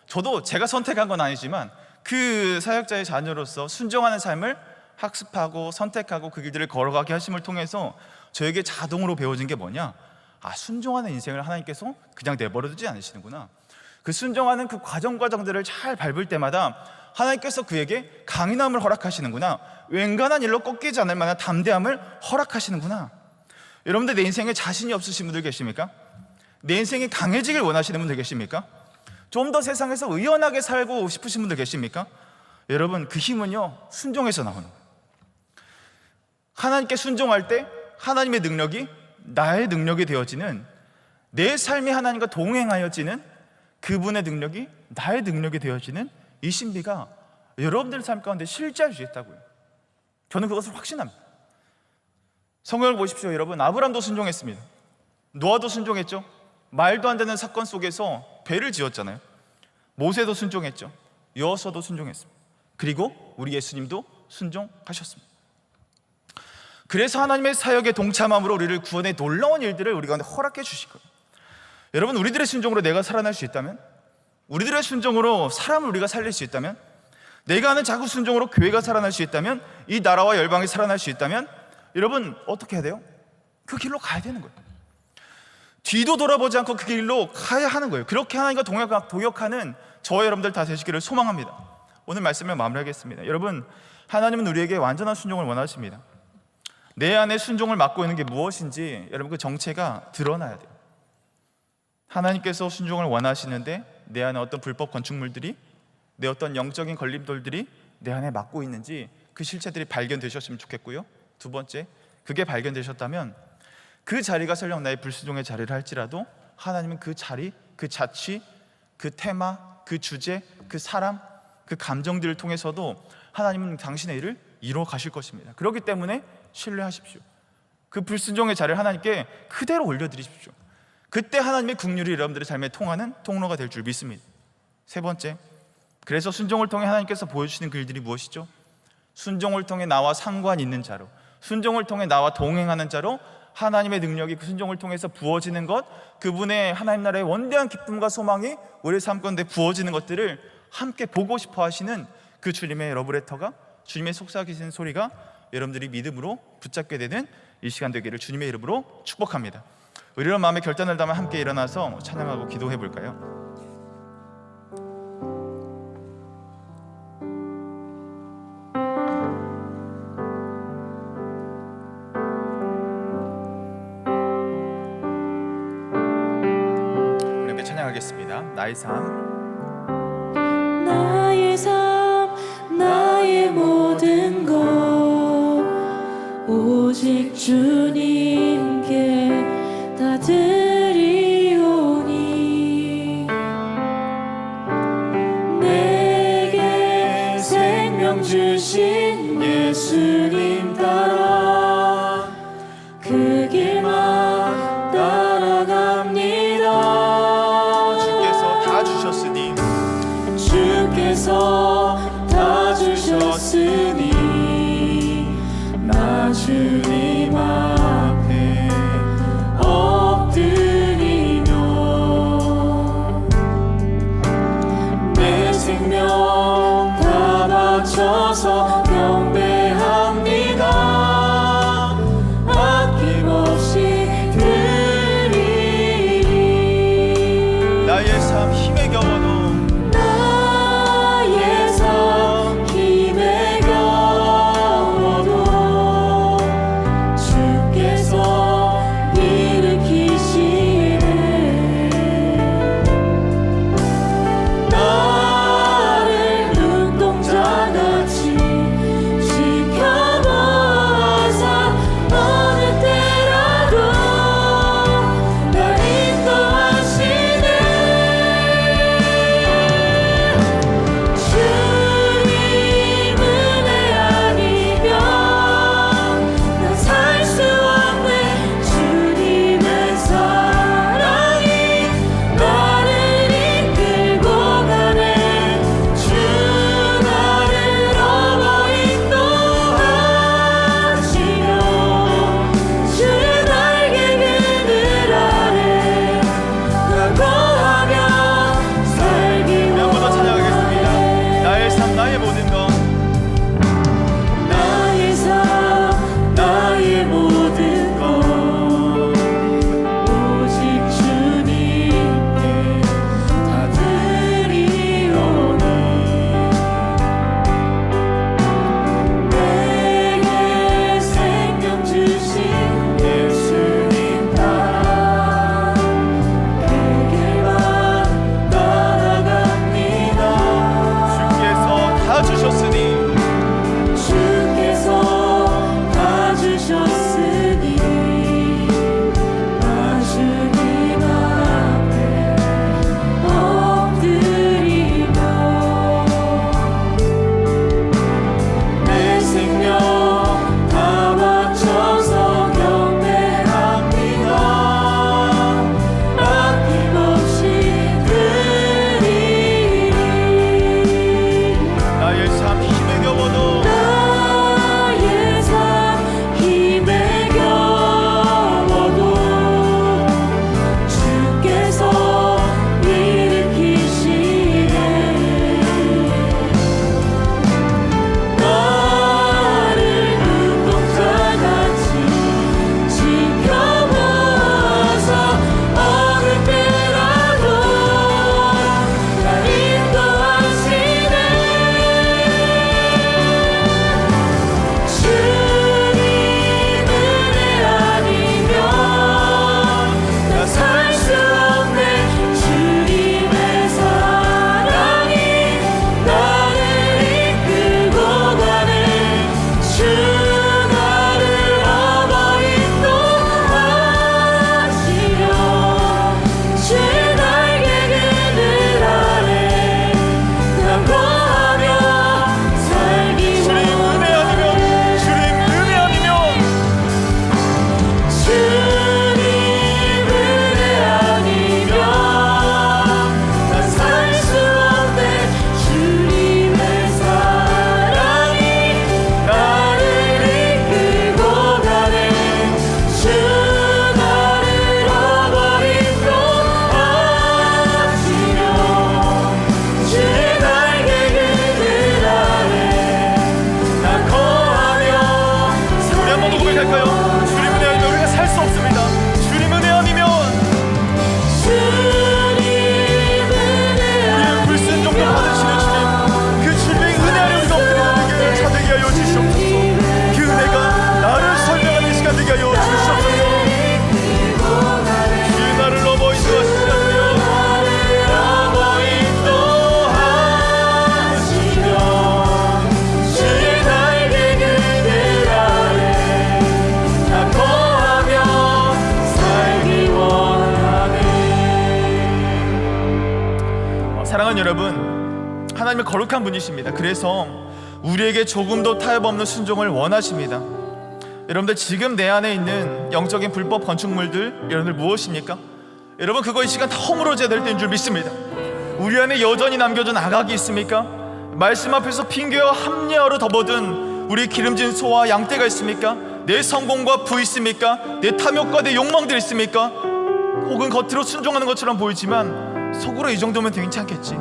저도 제가 선택한 건 아니지만 그 사역자의 자녀로서 순종하는 삶을 학습하고 선택하고 그 길들을 걸어가게 하심을 통해서 저에게 자동으로 배워진 게 뭐냐, 순종하는 인생을 하나님께서 그냥 내버려 두지 않으시는구나. 그 순종하는 그 과정들을 잘 밟을 때마다 하나님께서 그에게 강인함을 허락하시는구나, 웬간한 일로 꺾이지 않을 만한 담대함을 허락하시는구나. 여러분들, 내 인생에 자신이 없으신 분들 계십니까? 내 인생이 강해지길 원하시는 분들 계십니까? 좀 더 세상에서 의연하게 살고 싶으신 분들 계십니까? 여러분, 그 힘은요, 순종에서 나오는 거예요. 하나님께 순종할 때 하나님의 능력이 나의 능력이 되어지는, 내 삶이 하나님과 동행하여지는 그분의 능력이 나의 능력이 되어지는 이 신비가 여러분들 삶 가운데 실제할 수 있다고요. 저는 그것을 확신합니다. 성경을 보십시오. 여러분, 아브람도 순종했습니다. 노아도 순종했죠. 말도 안 되는 사건 속에서 배를 지었잖아요. 모세도 순종했죠. 여호수아도 순종했습니다. 그리고 우리 예수님도 순종하셨습니다. 그래서 하나님의 사역에 동참함으로 우리를 구원의 놀라운 일들을 우리 가운데 허락해 주실 거예요. 여러분, 우리들의 순종으로 내가 살아날 수 있다면, 우리들의 순종으로 사람을 우리가 살릴 수 있다면, 내가 하는 작은 순종으로 교회가 살아날 수 있다면, 이 나라와 열방이 살아날 수 있다면, 여러분 어떻게 해야 돼요? 그 길로 가야 되는 거예요. 뒤도 돌아보지 않고 그 길로 가야 하는 거예요. 그렇게 하나님과 동역하는 저와 여러분들 다 되시기를 소망합니다. 오늘 말씀을 마무리하겠습니다. 여러분, 하나님은 우리에게 완전한 순종을 원하십니다. 내 안에 순종을 맡고 있는 게 무엇인지 여러분 그 정체가 드러나야 돼요. 하나님께서 순종을 원하시는데 내 안에 어떤 불법 건축물들이, 내 어떤 영적인 걸림돌들이 내 안에 맡고 있는지 그 실체들이 발견되셨으면 좋겠고요. 두 번째, 그게 발견되셨다면 그 자리가 설령 나의 불순종의 자리를 할지라도 하나님은 그 자리, 그 자취, 그 테마, 그 주제, 그 사람, 그 감정들을 통해서도 하나님은 당신의 일을 이루어 가실 것입니다. 그렇기 때문에 신뢰하십시오. 그 불순종의 자리를 하나님께 그대로 올려드리십시오. 그때 하나님의 긍휼이 여러분들의 삶에 통하는 통로가 될 줄 믿습니다. 세 번째, 그래서 순종을 통해 하나님께서 보여주시는 길들이 무엇이죠? 순종을 통해 나와 상관 있는 자로, 순종을 통해 나와 동행하는 자로 하나님의 능력이 그 순종을 통해서 부어지는 것, 그분의 하나님 나라의 원대한 기쁨과 소망이 우리 삶 가운데 부어지는 것들을 함께 보고 싶어 하시는 그 주님의 러브레터가, 주님의 속삭이시는 소리가 여러분들이 믿음으로 붙잡게 되는 이 시간 되기를 주님의 이름으로 축복합니다. 우리 마음의 결단을 담아 함께 일어나서 찬양하고 기도해 볼까요? 찬양하겠습니다. 나의 삶, 나의 삶, 나의 모든 것 오직 주님께 다 드리오니 내게 생명 주신 예수님 따라 그 길만 따라갑니다. 주께서 다 주셨으니 나 주님 앞에 엎드리며 내 생명 다 바쳐서 경배합니다. 아낌없이 드리리. 나의 삶 힘에 겨워도 나를 사랑하는 여러분, 하나님은 거룩한 분이십니다. 그래서 우리에게 조금도 타협 없는 순종을 원하십니다. 여러분들, 지금 내 안에 있는 영적인 불법 건축물들, 여러분들 무엇입니까? 여러분, 그거 이 시간 다 허물어져야 될 때인 줄 믿습니다. 우리 안에 여전히 남겨둔 악악이 있습니까? 말씀 앞에서 핑계와 합리화로 덮어둔 우리 기름진 소와 양떼가 있습니까? 내 성공과 부 있습니까? 내 탐욕과 내 욕망들 있습니까? 혹은 겉으로 순종하는 것처럼 보이지만 속으로 이 정도면 괜찮겠지,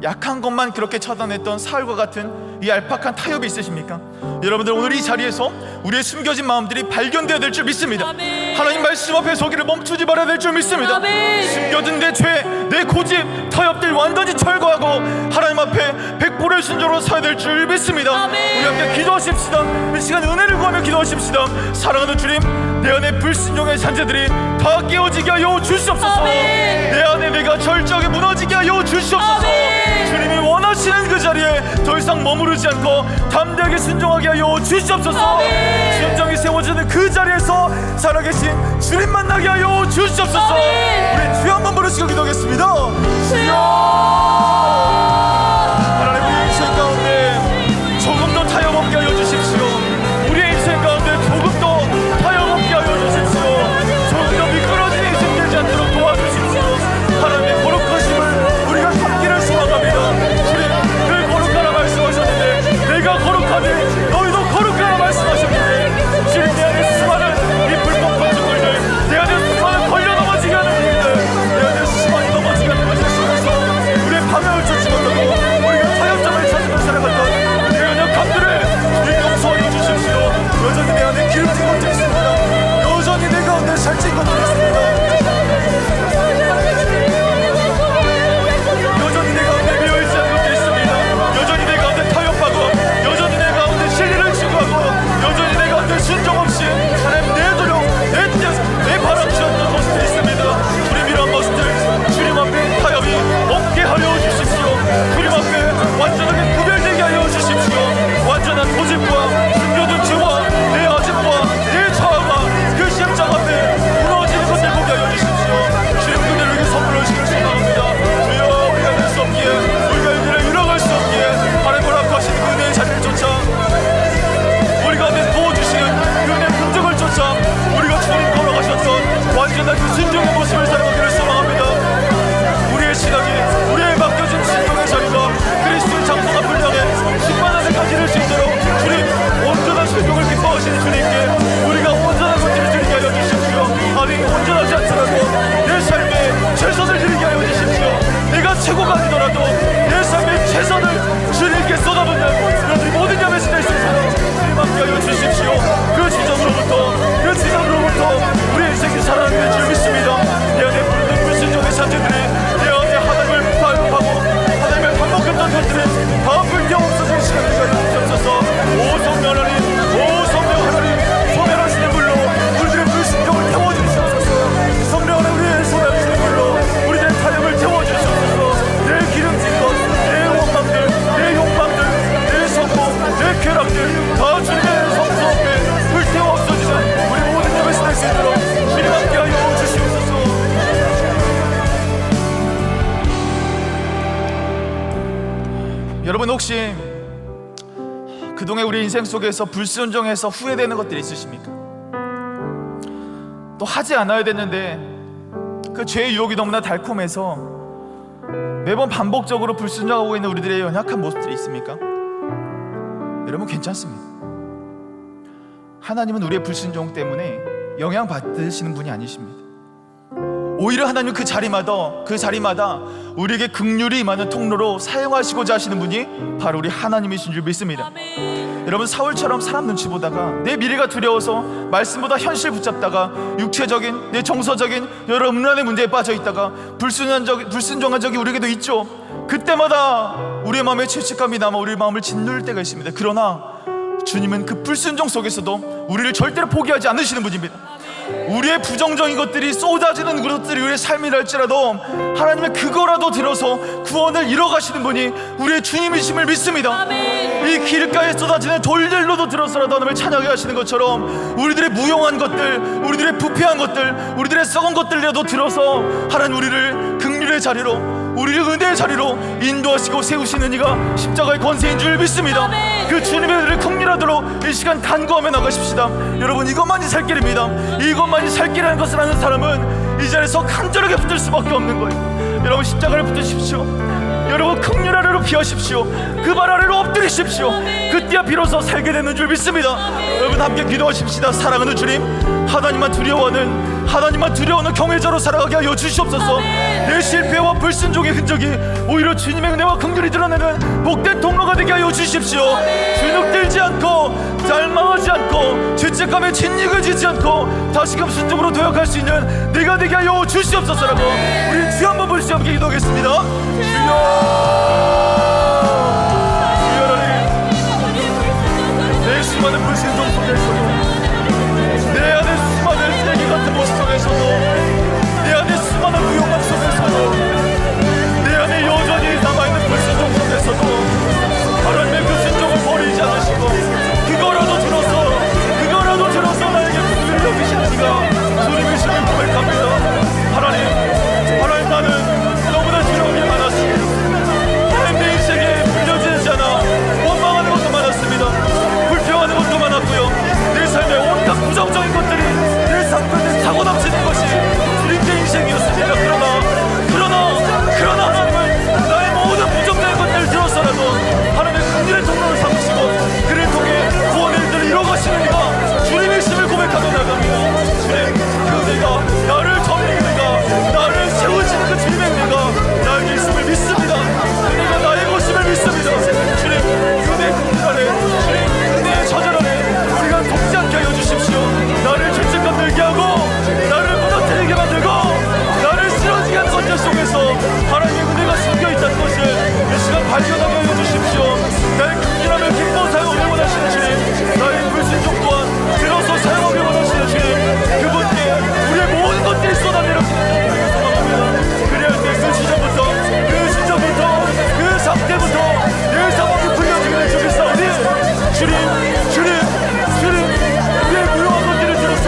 약한 것만 그렇게 처단했던 사울과 같은 이 얄팍한 타협이 있으십니까? 여러분들, 오늘 이 자리에서 우리의 숨겨진 마음들이 발견되어야 될 줄 믿습니다. 아멘. 하나님 말씀 앞에 서기를 멈추지 말아야 될 줄 믿습니다. 아멘. 숨겨진 내 죄, 내 고집, 타협들 완전히 철거하고 하나님 앞에 100%의 순종으로 서야 될 줄 믿습니다. 아멘. 우리 함께 기도하십시다. 이 시간 은혜를 구하며 기도하십시다. 사랑하는 주님, 내 안에 불순종의 잔재들이 다 깨어지게 하여 주시옵소서. 아멘. 내 안에 내가 절정에 무너지게 하여 주시옵소서. 아멘. 주님이 원하시는 그 자리에 더 이상 머무르지 않고 담대하게 순종하게 하여 주시옵소서. 아멘. 순종이 세워지는 그 자리에서 살아계신 주님 만나게 하여 주시옵소서. 아멘. 우리 주여 한번 부르시고 기도하겠습니다. 주여, 하나님, 우리 인생 가운데 조금 더 타협 없게 하여 주십시오. 우리의 인생 가운데 조금 더 타협 없게 하여 주십시오. 조금 더 미끄러진 인생 되지 않도록 도와주십시오. 하나님의 거룩하심을 우리가 갖기를 소망합니다. 주님, 늘 거룩하라 말씀하셨는데 내가 거룩하니 너희도 거룩하라 말씀하셨는데, 주님, 내 안에 수많은 이 불법 건축물들, 내 안에 수많은 걸려 넘어지게 하는 일들, 내 안에 수많이 넘어지게 하는 것을 통해서 우리의 방향을 쫓지 못하고 우리가 타협점을 찾으며 살아갔던 내 연약함들을 주님 용서하여 주십시오. 여전히 내 안에 기름진 것들이 있습니다. 여전히 내 가운데 살찐 것들이 있습니다. 여전히 내 가운데 미워있지 않은 것들이 있습니다. 여전히 내 가운데 타협하고, 여전히 내 가운데 진리를 추구하고, 여전히 내 가운데 순종 없이 하나님 내 도력, 내 뜻, 내 바람 주었던 것들이 있습니다. 주님, 이런 것들 주님 앞에 타협이 없게 하여 주십시오. 주님 앞에 완전하게 구별되게 하여 주십시오. 완전한 고집과 숨겨둔 죄와 내 아집과 내 자아가 그 십자가 앞에 무너지는 것을 보게 하여 주십시오. 주님, 그대로 이렇게 선물을 주시길 소망합니다. 주여, 우리가 될 수 없기에, 우리가 이들을 이뤄갈 수 없기에 하나님 허락하신 그 은혜의 자리를 쫓아, 우리가 내 부어주시는 그 은혜의 긍정을 쫓아 우리가 주님 걸어가셨던 완전한 그 순종의 모습을 살아가기를 소망합니다. 우리의 시각이, 우리의 맡겨진 순종의 자리가 그리스도의 장소가 분량에 충만함을 가지를 수 있도록 주님, 온전한 순종을 기뻐하시는 주님께 우리가 온전한 것들을 드리게 하여 주십시오. 아니, 온전하지 않더라도 내 삶에 최선을 드리게 하여 주십시오. 내가 최고가 아니더라도 내 삶의 최선을 주님께 쏟아붓는 그런 모든 염의 시대 있습니다. 주님 함께 하여 주십시오. 그 지점으로부터 우리의 인생이 살아나게 될 줄 믿습니다. 내 안에 부르는 불순종의 잔재들이 내 안에 하나님을 타협하고 하나님을 반복했던 것들이 다 불경 없어질 시간을 가져주옵소서. 오 성령 하나님, 오 성령 하나님, 소멸하시는 불로 우리들의 불순종을 태워주시옵소서. 성령 하나님, 우리의 소멸하시는 불로 우리들의 타협을 태워주시옵소서. 내 기름진 것, 내 원망들, 내 욕망들, 내 성공, 내 쾌락들 다 주님의 성소 앞에 불태워 없어지는 우리 모든 예배 시대 수 있도록 주님 함께 하여 주시옵소서. 여러분, 혹시 그동안 우리 인생 속에서 불순종해서 후회되는 것들이 있으십니까? 또 하지 않아야 됐는데 그 죄의 유혹이 너무나 달콤해서 매번 반복적으로 불순종하고 있는 우리들의 연약한 모습들이 있습니까? 여러분, 괜찮습니다. 하나님은 우리의 불순종 때문에 영향받으시는 분이 아니십니다. 오히려 하나님은 그 자리마다 우리에게 긍휼이 임하는 통로로 사용하시고자 하시는 분이 바로 우리 하나님이신 줄 믿습니다. 아멘. 여러분, 사울처럼 사람 눈치 보다가 내 미래가 두려워서 말씀보다 현실 붙잡다가 육체적인, 내 정서적인 여러 음란의 문제에 빠져 있다가 불순종한 적이 우리에게도 있죠. 그때마다 우리의 마음에 죄책감이 남아 우리의 마음을 짓누를 때가 있습니다. 그러나 주님은 그 불순종 속에서도 우리를 절대로 포기하지 않으시는 분입니다. 우리의 부정적인 것들이 쏟아지는 것들이 우리의 삶이랄지라도 하나님의 그거라도 들어서 구원을 이뤄가시는 분이 우리의 주님이심을 믿습니다. 아멘. 이 길가에 쏟아지는 돌들로도 들어서라도 하나님을 찬양하게 하시는 것처럼 우리들의 무용한 것들, 우리들의 부패한 것들, 우리들의 썩은 것들이라도 들어서 하나님 우리를 긍휼의 자리로, 우리를 은혜의 자리로 인도하시고 세우시는 이가 십자가의 권세인 줄 믿습니다. 그 주님의 은혜를 긍휼하도록 이 시간 간구하며 나가십시다. 여러분, 이것만이 살 길입니다. 이것만이 살 길이라는 것을 아는 사람은 이 자리에서 간절하게 붙을 수밖에 없는 거예요. 여러분, 십자가를 붙으십시오. 여러분, 긍휼 아래로 피하십시오. 그 발 아래로 엎드리십시오. 그때야 비로소 살게 되는 줄 믿습니다. 여러분, 함께 기도하십시다. 사랑하는 주님, 하나님만 두려워하는 경외자로 살아가게 하여 주시옵소서. 내 실패와 불순종의 흔적이 오히려 주님의 은혜와 긍휼이 드러내는 복된 통로가 되게 하여 주십시오. 주눅들지 않고 짤망하지 않고 죄책감에 짓이겨 지지 않고 다시금 순종으로 도약할 수 있는 내가 되게 하여 주시옵소서라고 우리 주 한번 부르시며 함께 기도하겠습니다. 내 수많은 불신종 속에서도, 내 안에 수많은 쓰레기 같은 모습 속에서도, 내 안에 수많은 무용감 속에서도, 내 안에 여전히 남아있는 불신종 속에서도 하나님의 그 신종을 버리지 않으시고 그거라도 들어서 나에게 긍휼을 여기시는 이가 주님이심을 고백합니다. 하나님, 나는 너무나 두려움이 많았습니다. 하나님, 내 인생에 물려지지 않아 원망하는 것도 많았습니다. 불평하는 것도 많았고요. 내 삶에 온갖 부정적인 것들이 내 삶에 사고 넘치는 것이 주님 내 인생이었습니다. 그러나 하나님은 나의 모든 부정적인 것들을 들어서라도 하나님의 긍휼의 통로를 삼으시고 그를 통해 구원의 일들을 이뤄가시는 이가 주님이심을 고백하며 나갑니다. 주님, 그 은혜가 나를 점리는 은혜가 나를 세우시는 그 주님의 은혜가 나에게 있음을 믿습니다. 은혜가 나의 것임을 믿습니다. 주님, 은혜의 긍휼 아래, 주님 은혜의 저절 아래 우리가 돕지 않게 하여 주십시오. 나를 죄책감 들게 하고 나를 무너뜨리게 만들고 나를 쓰러지게 하는 것들 속에서 하나님의 은혜가 숨겨있다는 것을 이 시간 발견하게 하여 주십시오. 나의 긍휼함을 기뻐 사용하길 원하시는 주님, 나의 불순종 또한 들어서 사용하길 원하시는 주님, 그분께 우리의 모든 것들이 쏟아내려지는 주님을 소망합니다. 그리할 때 그 시점부터 그 상태부터 내 상황이 풀려지게 될 줄 믿사오니 주님 우리의 무용한 것들을 들어서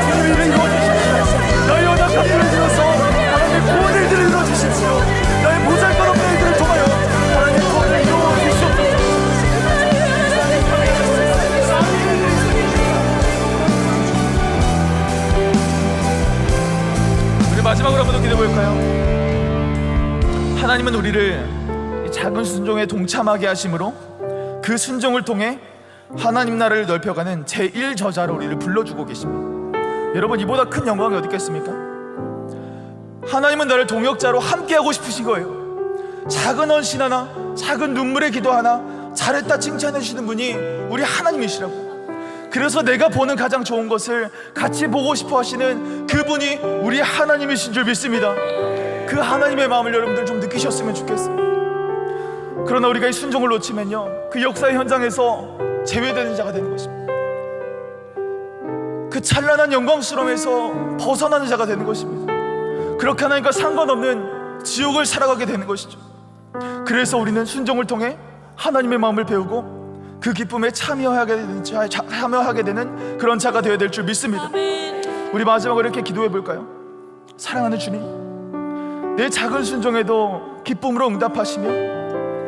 주님의 일을 이루어주십시오. 나의 연약한 일을 들어서 하나님의 구원의 일들을 이루어주십시오. 나의 모자랄것없는 일들을 통하여 하나님의 구원을 이루어주시옵소서. 우리 마지막으로 한번 더 기도해볼까요? 하나님은 우리를 이 작은 순종에 동참하게 하심으로 그 순종을 통해 하나님 나라를 넓혀가는 제1저자로 우리를 불러주고 계십니다. 여러분, 이보다 큰 영광이 어디 있겠습니까? 하나님은 나를 동역자로 함께하고 싶으신 거예요. 작은 헌신 하나, 작은 눈물의 기도 하나 잘했다 칭찬해 주시는 분이 우리 하나님이시라고. 그래서 내가 보는 가장 좋은 것을 같이 보고 싶어 하시는 그분이 우리 하나님이신 줄 믿습니다. 그 하나님의 마음을 여러분들 좀 느끼셨으면 좋겠어요. 그러나 우리가 이 순종을 놓치면요, 그 역사의 현장에서 제외되는 자가 되는 것입니다. 그 찬란한 영광스러움에서 벗어나는 자가 되는 것입니다. 그렇게 하나님과 상관없는 지옥을 살아가게 되는 것이죠. 그래서 우리는 순종을 통해 하나님의 마음을 배우고 그 기쁨에 참여하게 되는 그런 자가 되어야 될 줄 믿습니다. 우리 마지막으로 이렇게 기도해 볼까요? 사랑하는 주님, 내 작은 순종에도 기쁨으로 응답하시며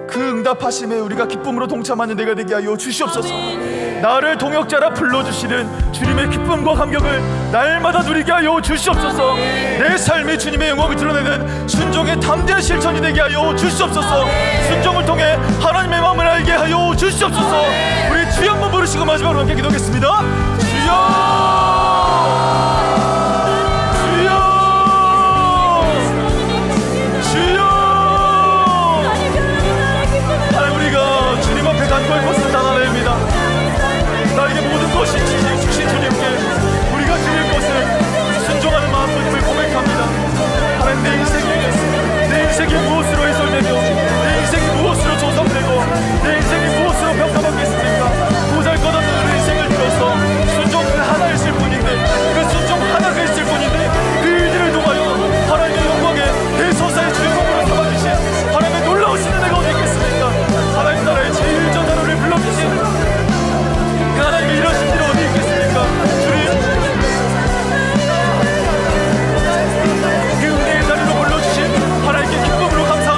그 응답하심에 우리가 기쁨으로 동참하는 내가 되게 하여 주시옵소서. 나를 동역자라 불러주시는 주님의 기쁨과 감격을 날마다 누리게 하여 주시옵소서. 내 삶이 주님의 영광을 드러내는 순종의 담대한 실천이 되게 하여 주시옵소서. 순종을 통해 하나님의 마음을 알게 하여 주시옵소서. 우리 주여 한번 부르시고 마지막으로 함께 기도하겠습니다. 주여, 간구할 것은 단 하나입니다. 나에게 모든 것이 주신 주님께 우리가 드릴 것을 순종하는 마음을 고백합니다. 하나님, 내 인생이 무엇으로 해설되며 내 인생이 무엇으로 조성되고 내 인생이 무엇으로 평가받겠습니까? 보잘것없는 우리 인생을 들어서 순종 그 하나 있을 뿐인데, 그 순종 하나가 있을 뿐인데 그 일들을 통하여 하나님의 영광의 대소사의 주인공으로 삼아주신 하나님의 놀라우신 은혜가 어디 있겠습니까? 하나님 나라의 제1저자로를 불러주신 그 하나님의 이러신 일이 어디 있겠습니까? 주님, 그 은혜의 자리로 불러주신 하나님께 기쁨으로 감사합니다.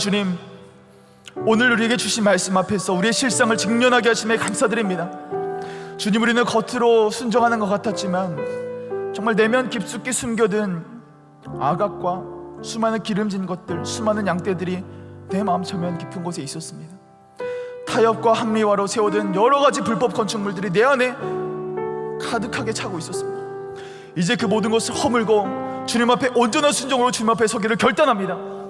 주님, 오늘 우리에게 주신 말씀 앞에서 우리의 실상을 직면하게 하심에 감사드립니다. 주님, 우리는 겉으로 순종하는 것 같았지만 정말 내면 깊숙이 숨겨둔 악악과 수많은 기름진 것들, 수많은 양떼들이 내 마음 저면 깊은 곳에 있었습니다. 타협과 합리화로 세워둔 여러 가지 불법 건축물들이 내 안에 가득하게 차고 있었습니다. 이제 그 모든 것을 허물고 주님 앞에 온전한 순종으로 주님 앞에 서기를 결단합니다.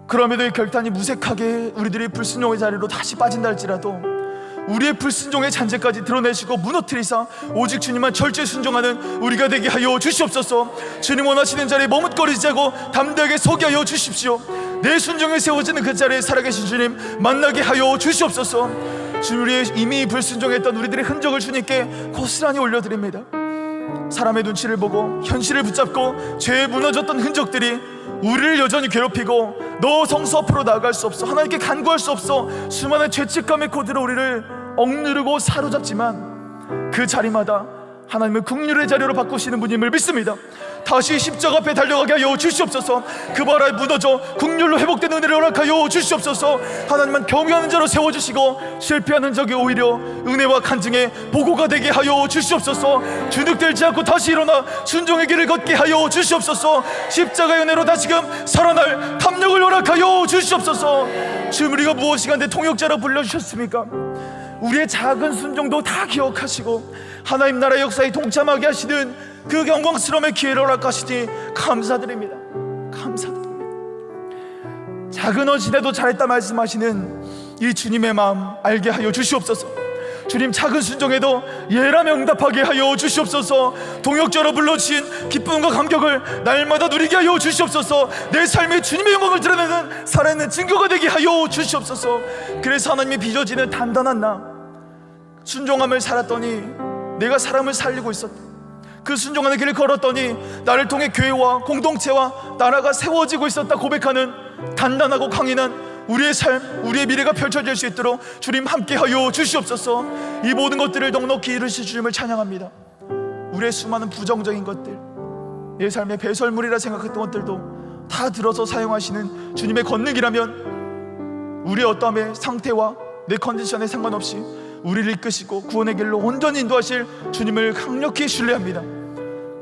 그럼에도 이 결단이 무색하게 우리들이 불순종의 자리로 다시 빠진다 할지라도 우리의 불순종의 잔재까지 드러내시고 무너뜨리사 오직 주님만 철저히 순종하는 우리가 되게 하여 주시옵소서. 주님 원하시는 자리에 머뭇거리지 않고 담대하게 서게 하여 주십시오. 내 순종에 세워지는 그 자리에 살아계신 주님 만나게 하여 주시옵소서. 주님, 우리의 이미 불순종했던 우리들의 흔적을 주님께 고스란히 올려드립니다. 사람의 눈치를 보고 현실을 붙잡고 죄에 무너졌던 흔적들이 우리를 여전히 괴롭히고 너 성소 앞으로 나아갈 수 없어, 하나님께 간구할 수 없어, 수많은 죄책감의 코드로 우리를 억누르고 사로잡지만 그 자리마다 하나님은 긍휼의 자리로 바꾸시는 분임을 믿습니다. 다시 십자가 앞에 달려가게 하여 주시옵소서. 그 바라에 무너져 긍휼로 회복된 은혜를 허락하여 주시옵소서. 하나님은 경외하는 자로 세워주시고 실패하는 적이 오히려 은혜와 간증의 보고가 되게 하여 주시옵소서. 주눅들지 않고 다시 일어나 순종의 길을 걷게 하여 주시옵소서. 십자가의 은혜로 다시금 살아날 탐욕을 허락하여 주시옵소서. 지금 우리가 무엇이가 내 통역자라 불러주셨습니까? 우리의 작은 순종도 다 기억하시고 하나님 나라의 역사에 동참하게 하시는 그 영광스러움의 기회를 허락하시니 감사드립니다. 감사드립니다. 작은 어지내도 잘했다 말씀하시는 이 주님의 마음 알게 하여 주시옵소서. 주님, 작은 순종에도 예라며 응답하게 하여 주시옵소서. 동역자로 불러주신 기쁨과 감격을 날마다 누리게 하여 주시옵소서. 내 삶에 주님의 영광을 드러내는 살아있는 증거가 되게 하여 주시옵소서. 그래서 하나님이 빚어지는 단단한 나, 순종함을 살았더니 내가 사람을 살리고 있었다. 그 순종하는 길을 걸었더니 나를 통해 교회와 공동체와 나라가 세워지고 있었다 고백하는 단단하고 강인한 우리의 삶, 우리의 미래가 펼쳐질 수 있도록 주님 함께하여 주시옵소서. 이 모든 것들을 넉넉히 이루실 주님을 찬양합니다. 우리의 수많은 부정적인 것들, 내 삶의 배설물이라 생각했던 것들도 다 들어서 사용하시는 주님의 권능이라면 우리의 어떠함의 상태와 내 컨디션에 상관없이 우리를 이끄시고 구원의 길로 온전히 인도하실 주님을 강력히 신뢰합니다.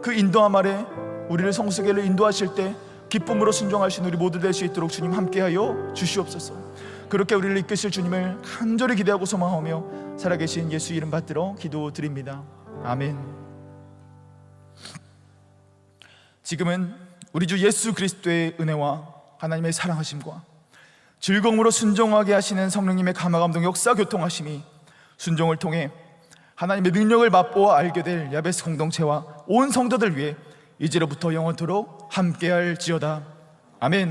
그 인도함 아래 우리를 성수의 길로 인도하실 때 기쁨으로 순종하신 우리 모두 될 수 있도록 주님 함께하여 주시옵소서. 그렇게 우리를 이끄실 주님을 간절히 기대하고 소망하며 살아계신 예수 이름 받들어 기도드립니다. 아멘. 지금은 우리 주 예수 그리스도의 은혜와 하나님의 사랑하심과 즐거움으로 순종하게 하시는 성령님의 감화감동 역사 교통하심이 순종을 통해 하나님의 능력을 맛보아 알게 될 야베스 공동체와 온 성도들 위해 이제로부터 영원토록 함께할지어다. 아멘.